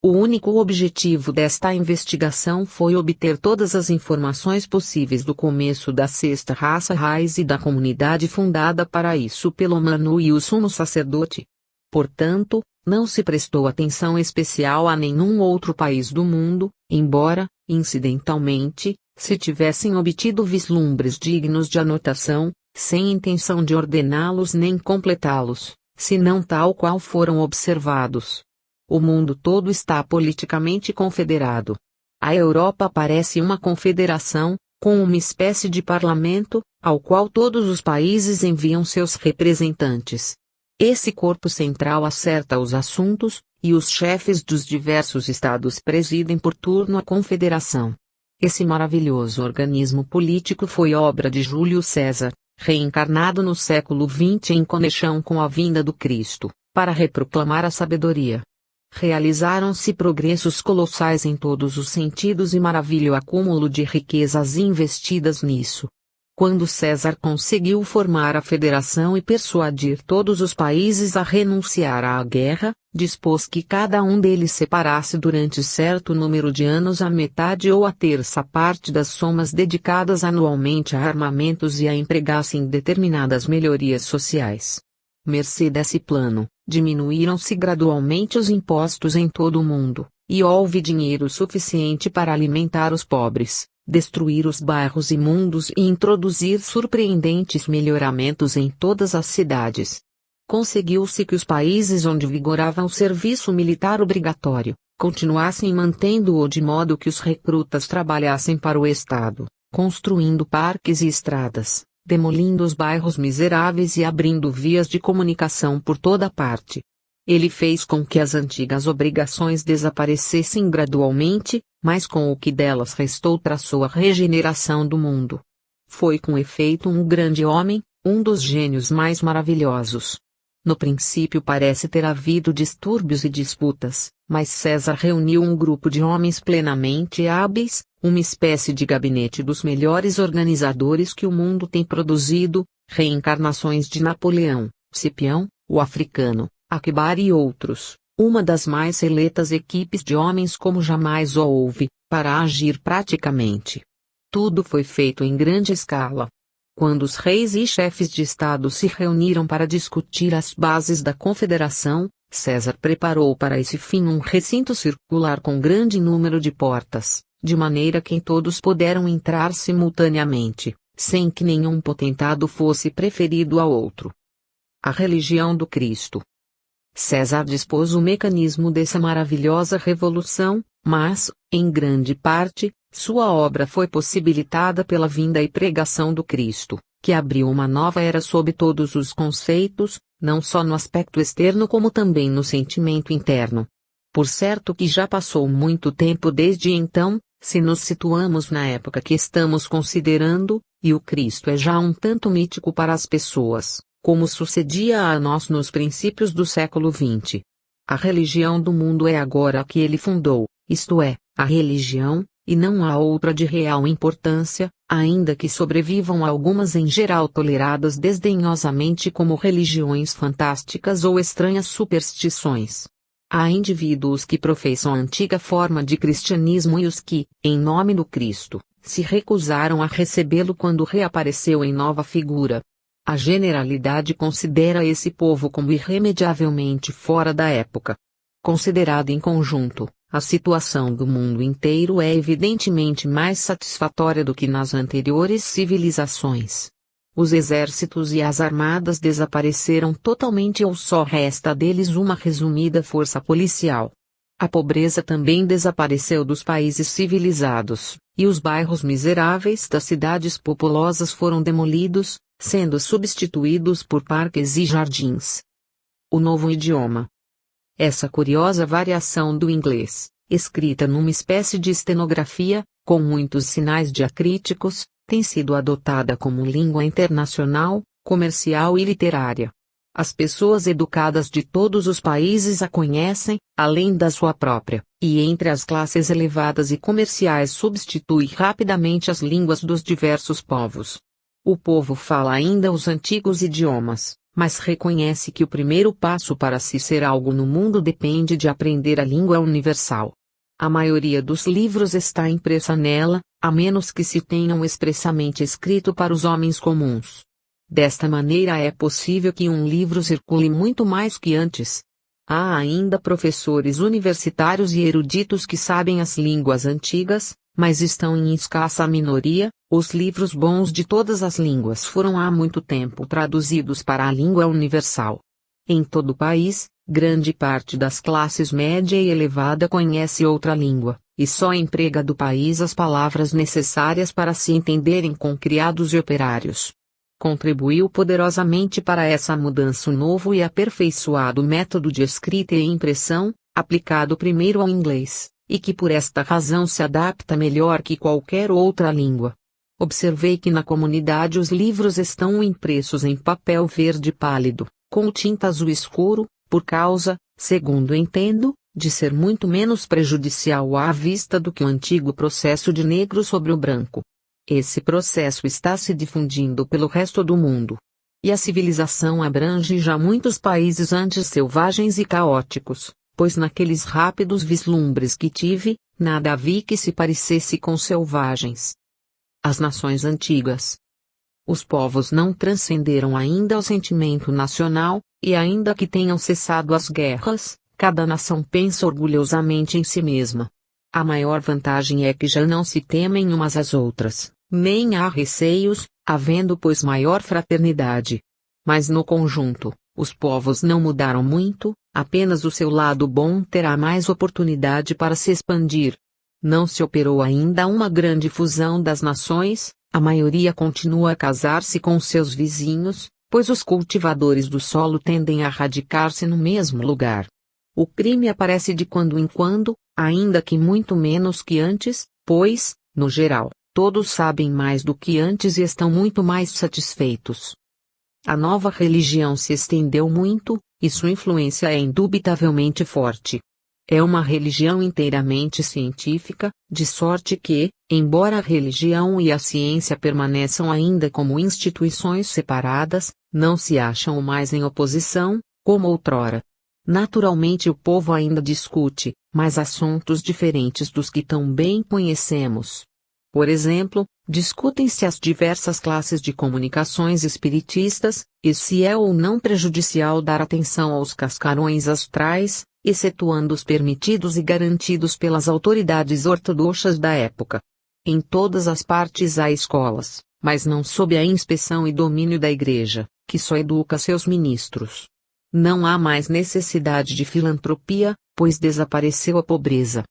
O único objetivo desta investigação foi obter todas as informações possíveis do começo da sexta raça raiz e da comunidade fundada para isso pelo Manu e o sumo sacerdote. Portanto, não se prestou atenção especial a nenhum outro país do mundo, embora, incidentalmente, se tivessem obtido vislumbres dignos de anotação, sem intenção de ordená-los nem completá-los, senão tal qual foram observados. O mundo todo está politicamente confederado. A Europa parece uma confederação, com uma espécie de parlamento, ao qual todos os países enviam seus representantes. Esse corpo central acerta os assuntos, e os chefes dos diversos estados presidem por turno a confederação. Esse maravilhoso organismo político foi obra de Júlio César, reencarnado no século XX em conexão com a vinda do Cristo, para reproclamar a sabedoria. Realizaram-se progressos colossais em todos os sentidos e maravilha o acúmulo de riquezas investidas nisso. Quando César conseguiu formar a federação e persuadir todos os países a renunciar à guerra, dispôs que cada um deles separasse durante certo número de anos a metade ou a terça parte das somas dedicadas anualmente a armamentos e a empregasse em determinadas melhorias sociais. Mercê desse plano, diminuíram-se gradualmente os impostos em todo o mundo, e houve dinheiro suficiente para alimentar os pobres, destruir os bairros imundos e introduzir surpreendentes melhoramentos em todas as cidades. Conseguiu-se que os países onde vigorava o serviço militar obrigatório, continuassem mantendo-o de modo que os recrutas trabalhassem para o Estado, construindo parques e estradas, demolindo os bairros miseráveis e abrindo vias de comunicação por toda parte. Ele fez com que as antigas obrigações desaparecessem gradualmente, mas com o que delas restou traçou a regeneração do mundo. Foi com efeito um grande homem, um dos gênios mais maravilhosos. No princípio parece ter havido distúrbios e disputas, mas César reuniu um grupo de homens plenamente hábeis, uma espécie de gabinete dos melhores organizadores que o mundo tem produzido, reencarnações de Napoleão, Cipião, o africano, Akbar e outros, uma das mais seletas equipes de homens como jamais houve, para agir praticamente. Tudo foi feito em grande escala. Quando os reis e chefes de Estado se reuniram para discutir as bases da confederação, César preparou para esse fim um recinto circular com grande número de portas, de maneira que todos puderam entrar simultaneamente, sem que nenhum potentado fosse preferido ao outro. A religião do Cristo. César dispôs o mecanismo dessa maravilhosa revolução, mas, em grande parte, sua obra foi possibilitada pela vinda e pregação do Cristo, que abriu uma nova era sob todos os conceitos, não só no aspecto externo como também no sentimento interno. Por certo que já passou muito tempo desde então, se nos situamos na época que estamos considerando, e o Cristo é já um tanto mítico para as pessoas, como sucedia a nós nos princípios do século XX. A religião do mundo é agora a que ele fundou, isto é, a religião, e não há outra de real importância, ainda que sobrevivam algumas em geral toleradas desdenhosamente como religiões fantásticas ou estranhas superstições. Há indivíduos que professam a antiga forma de cristianismo e os que, em nome do Cristo, se recusaram a recebê-lo quando reapareceu em nova figura. A generalidade considera esse povo como irremediavelmente fora da época. Considerada em conjunto, a situação do mundo inteiro é evidentemente mais satisfatória do que nas anteriores civilizações. Os exércitos e as armadas desapareceram totalmente ou só resta deles uma resumida força policial. A pobreza também desapareceu dos países civilizados, e os bairros miseráveis das cidades populosas foram demolidos, sendo substituídos por parques e jardins. O novo idioma. Essa curiosa variação do inglês, escrita numa espécie de estenografia, com muitos sinais diacríticos, tem sido adotada como língua internacional, comercial e literária. As pessoas educadas de todos os países a conhecem, além da sua própria, e entre as classes elevadas e comerciais substitui rapidamente as línguas dos diversos povos. O povo fala ainda os antigos idiomas, mas reconhece que o primeiro passo para se ser algo no mundo depende de aprender a língua universal. A maioria dos livros está impressa nela, a menos que se tenham expressamente escrito para os homens comuns. Desta maneira é possível que um livro circule muito mais que antes. Há ainda professores universitários e eruditos que sabem as línguas antigas, mas estão em escassa minoria. Os livros bons de todas as línguas foram há muito tempo traduzidos para a língua universal. Em todo o país, grande parte das classes média e elevada conhece outra língua, e só emprega do país as palavras necessárias para se entenderem com criados e operários. Contribuiu poderosamente para essa mudança o novo e aperfeiçoado método de escrita e impressão, aplicado primeiro ao inglês, e que por esta razão se adapta melhor que qualquer outra língua. Observei que na comunidade os livros estão impressos em papel verde pálido, com tinta azul escuro, por causa, segundo entendo, de ser muito menos prejudicial à vista do que o antigo processo de negro sobre o branco. Esse processo está se difundindo pelo resto do mundo. E a civilização abrange já muitos países antes selvagens e caóticos, pois naqueles rápidos vislumbres que tive, nada vi que se parecesse com selvagens. As nações antigas. Os povos não transcenderam ainda o sentimento nacional, e ainda que tenham cessado as guerras, cada nação pensa orgulhosamente em si mesma. A maior vantagem é que já não se temem umas às outras, nem há receios, havendo pois maior fraternidade. Mas no conjunto, os povos não mudaram muito, apenas o seu lado bom terá mais oportunidade para se expandir. Não se operou ainda uma grande fusão das nações, a maioria continua a casar-se com seus vizinhos, pois os cultivadores do solo tendem a radicar-se no mesmo lugar. O crime aparece de quando em quando, ainda que muito menos que antes, pois, no geral, todos sabem mais do que antes e estão muito mais satisfeitos. A nova religião se estendeu muito, e sua influência é indubitavelmente forte. É uma religião inteiramente científica, de sorte que, embora a religião e a ciência permaneçam ainda como instituições separadas, não se acham mais em oposição, como outrora. Naturalmente o povo ainda discute, mas assuntos diferentes dos que tão bem conhecemos. Por exemplo, discutem-se as diversas classes de comunicações espiritistas, e se é ou não prejudicial dar atenção aos cascarões astrais, excetuando os permitidos e garantidos pelas autoridades ortodoxas da época. Em todas as partes há escolas, mas não sob a inspeção e domínio da Igreja, que só educa seus ministros. Não há mais necessidade de filantropia, pois desapareceu a pobreza.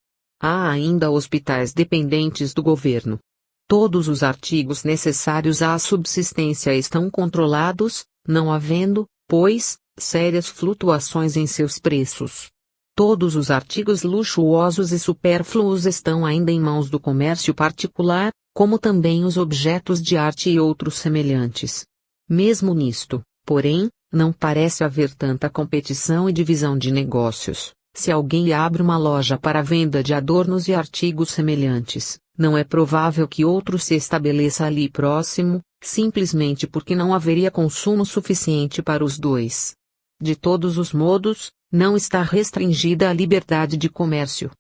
Há ainda hospitais dependentes do governo. Todos os artigos necessários à subsistência estão controlados, não havendo, pois, sérias flutuações em seus preços. Todos os artigos luxuosos e supérfluos estão ainda em mãos do comércio particular, como também os objetos de arte e outros semelhantes. Mesmo nisto, porém, não parece haver tanta competição e divisão de negócios. Se alguém abre uma loja para a venda de adornos e artigos semelhantes, não é provável que outro se estabeleça ali próximo, simplesmente porque não haveria consumo suficiente para os dois. De todos os modos, não está restringida a liberdade de comércio.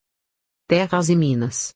Terras e minas.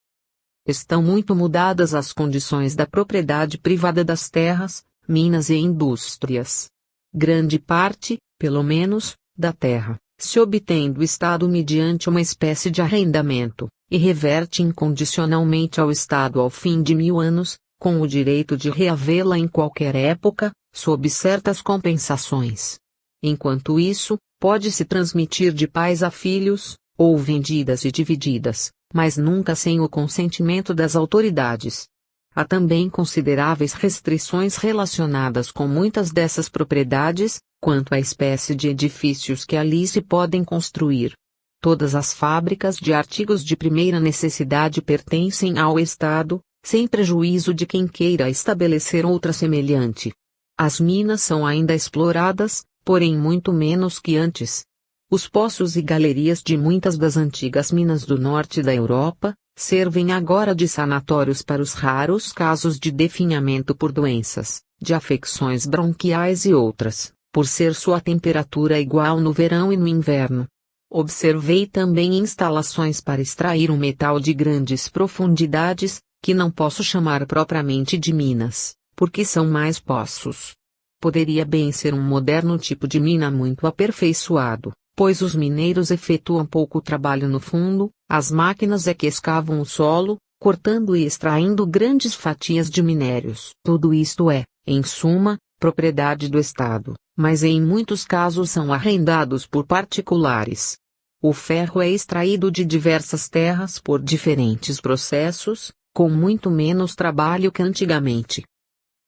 Estão muito mudadas as condições da propriedade privada das terras, minas e indústrias. Grande parte, pelo menos, da terra se obtém do Estado mediante uma espécie de arrendamento, e reverte incondicionalmente ao Estado ao fim de 1000 anos, com o direito de reavê-la em qualquer época, sob certas compensações. Enquanto isso, pode-se transmitir de pais a filhos, ou vendidas e divididas, mas nunca sem o consentimento das autoridades. Há também consideráveis restrições relacionadas com muitas dessas propriedades, quanto à espécie de edifícios que ali se podem construir. Todas as fábricas de artigos de primeira necessidade pertencem ao Estado, sem prejuízo de quem queira estabelecer outra semelhante. As minas são ainda exploradas, porém muito menos que antes. Os poços e galerias de muitas das antigas minas do norte da Europa servem agora de sanatórios para os raros casos de definhamento por doenças, de afecções bronquiais e outras, por ser sua temperatura igual no verão e no inverno. Observei também instalações para extrair um metal de grandes profundidades, que não posso chamar propriamente de minas, porque são mais poços. Poderia bem ser um moderno tipo de mina muito aperfeiçoado, pois os mineiros efetuam pouco trabalho no fundo, as máquinas é que escavam o solo, cortando e extraindo grandes fatias de minérios. Tudo isto é, em suma, propriedade do Estado, mas em muitos casos são arrendados por particulares. O ferro é extraído de diversas terras por diferentes processos, com muito menos trabalho que antigamente.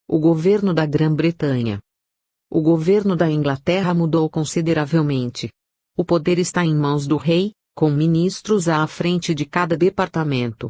O governo da Grã-Bretanha. O governo da Inglaterra mudou consideravelmente. O poder está em mãos do rei, com ministros à frente de cada departamento.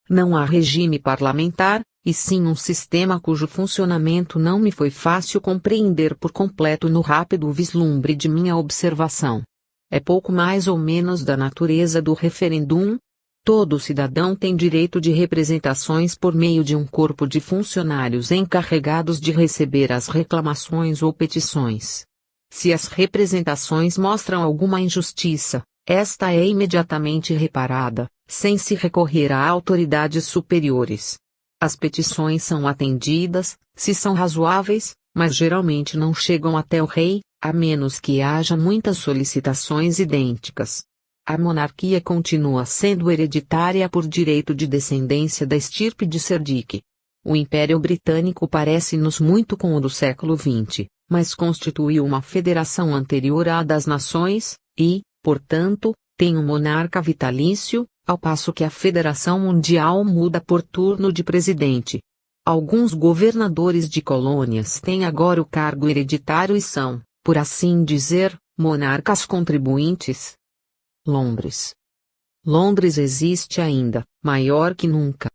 Não há regime parlamentar, e sim um sistema cujo funcionamento não me foi fácil compreender por completo no rápido vislumbre de minha observação. É pouco mais ou menos da natureza do referendum. Todo cidadão tem direito de representações por meio de um corpo de funcionários encarregados de receber as reclamações ou petições. Se as representações mostram alguma injustiça, esta é imediatamente reparada, sem se recorrer a autoridades superiores. As petições são atendidas, se são razoáveis, mas geralmente não chegam até o rei, a menos que haja muitas solicitações idênticas. A monarquia continua sendo hereditária por direito de descendência da estirpe de Cerdique. O Império Britânico parece-nos muito com o do século XX, mas constituiu uma federação anterior à das nações, e, portanto, tem um monarca vitalício, ao passo que a Federação Mundial muda por turno de presidente. Alguns governadores de colônias têm agora o cargo hereditário e são, por assim dizer, monarcas contribuintes. Londres. Londres existe ainda, maior que nunca.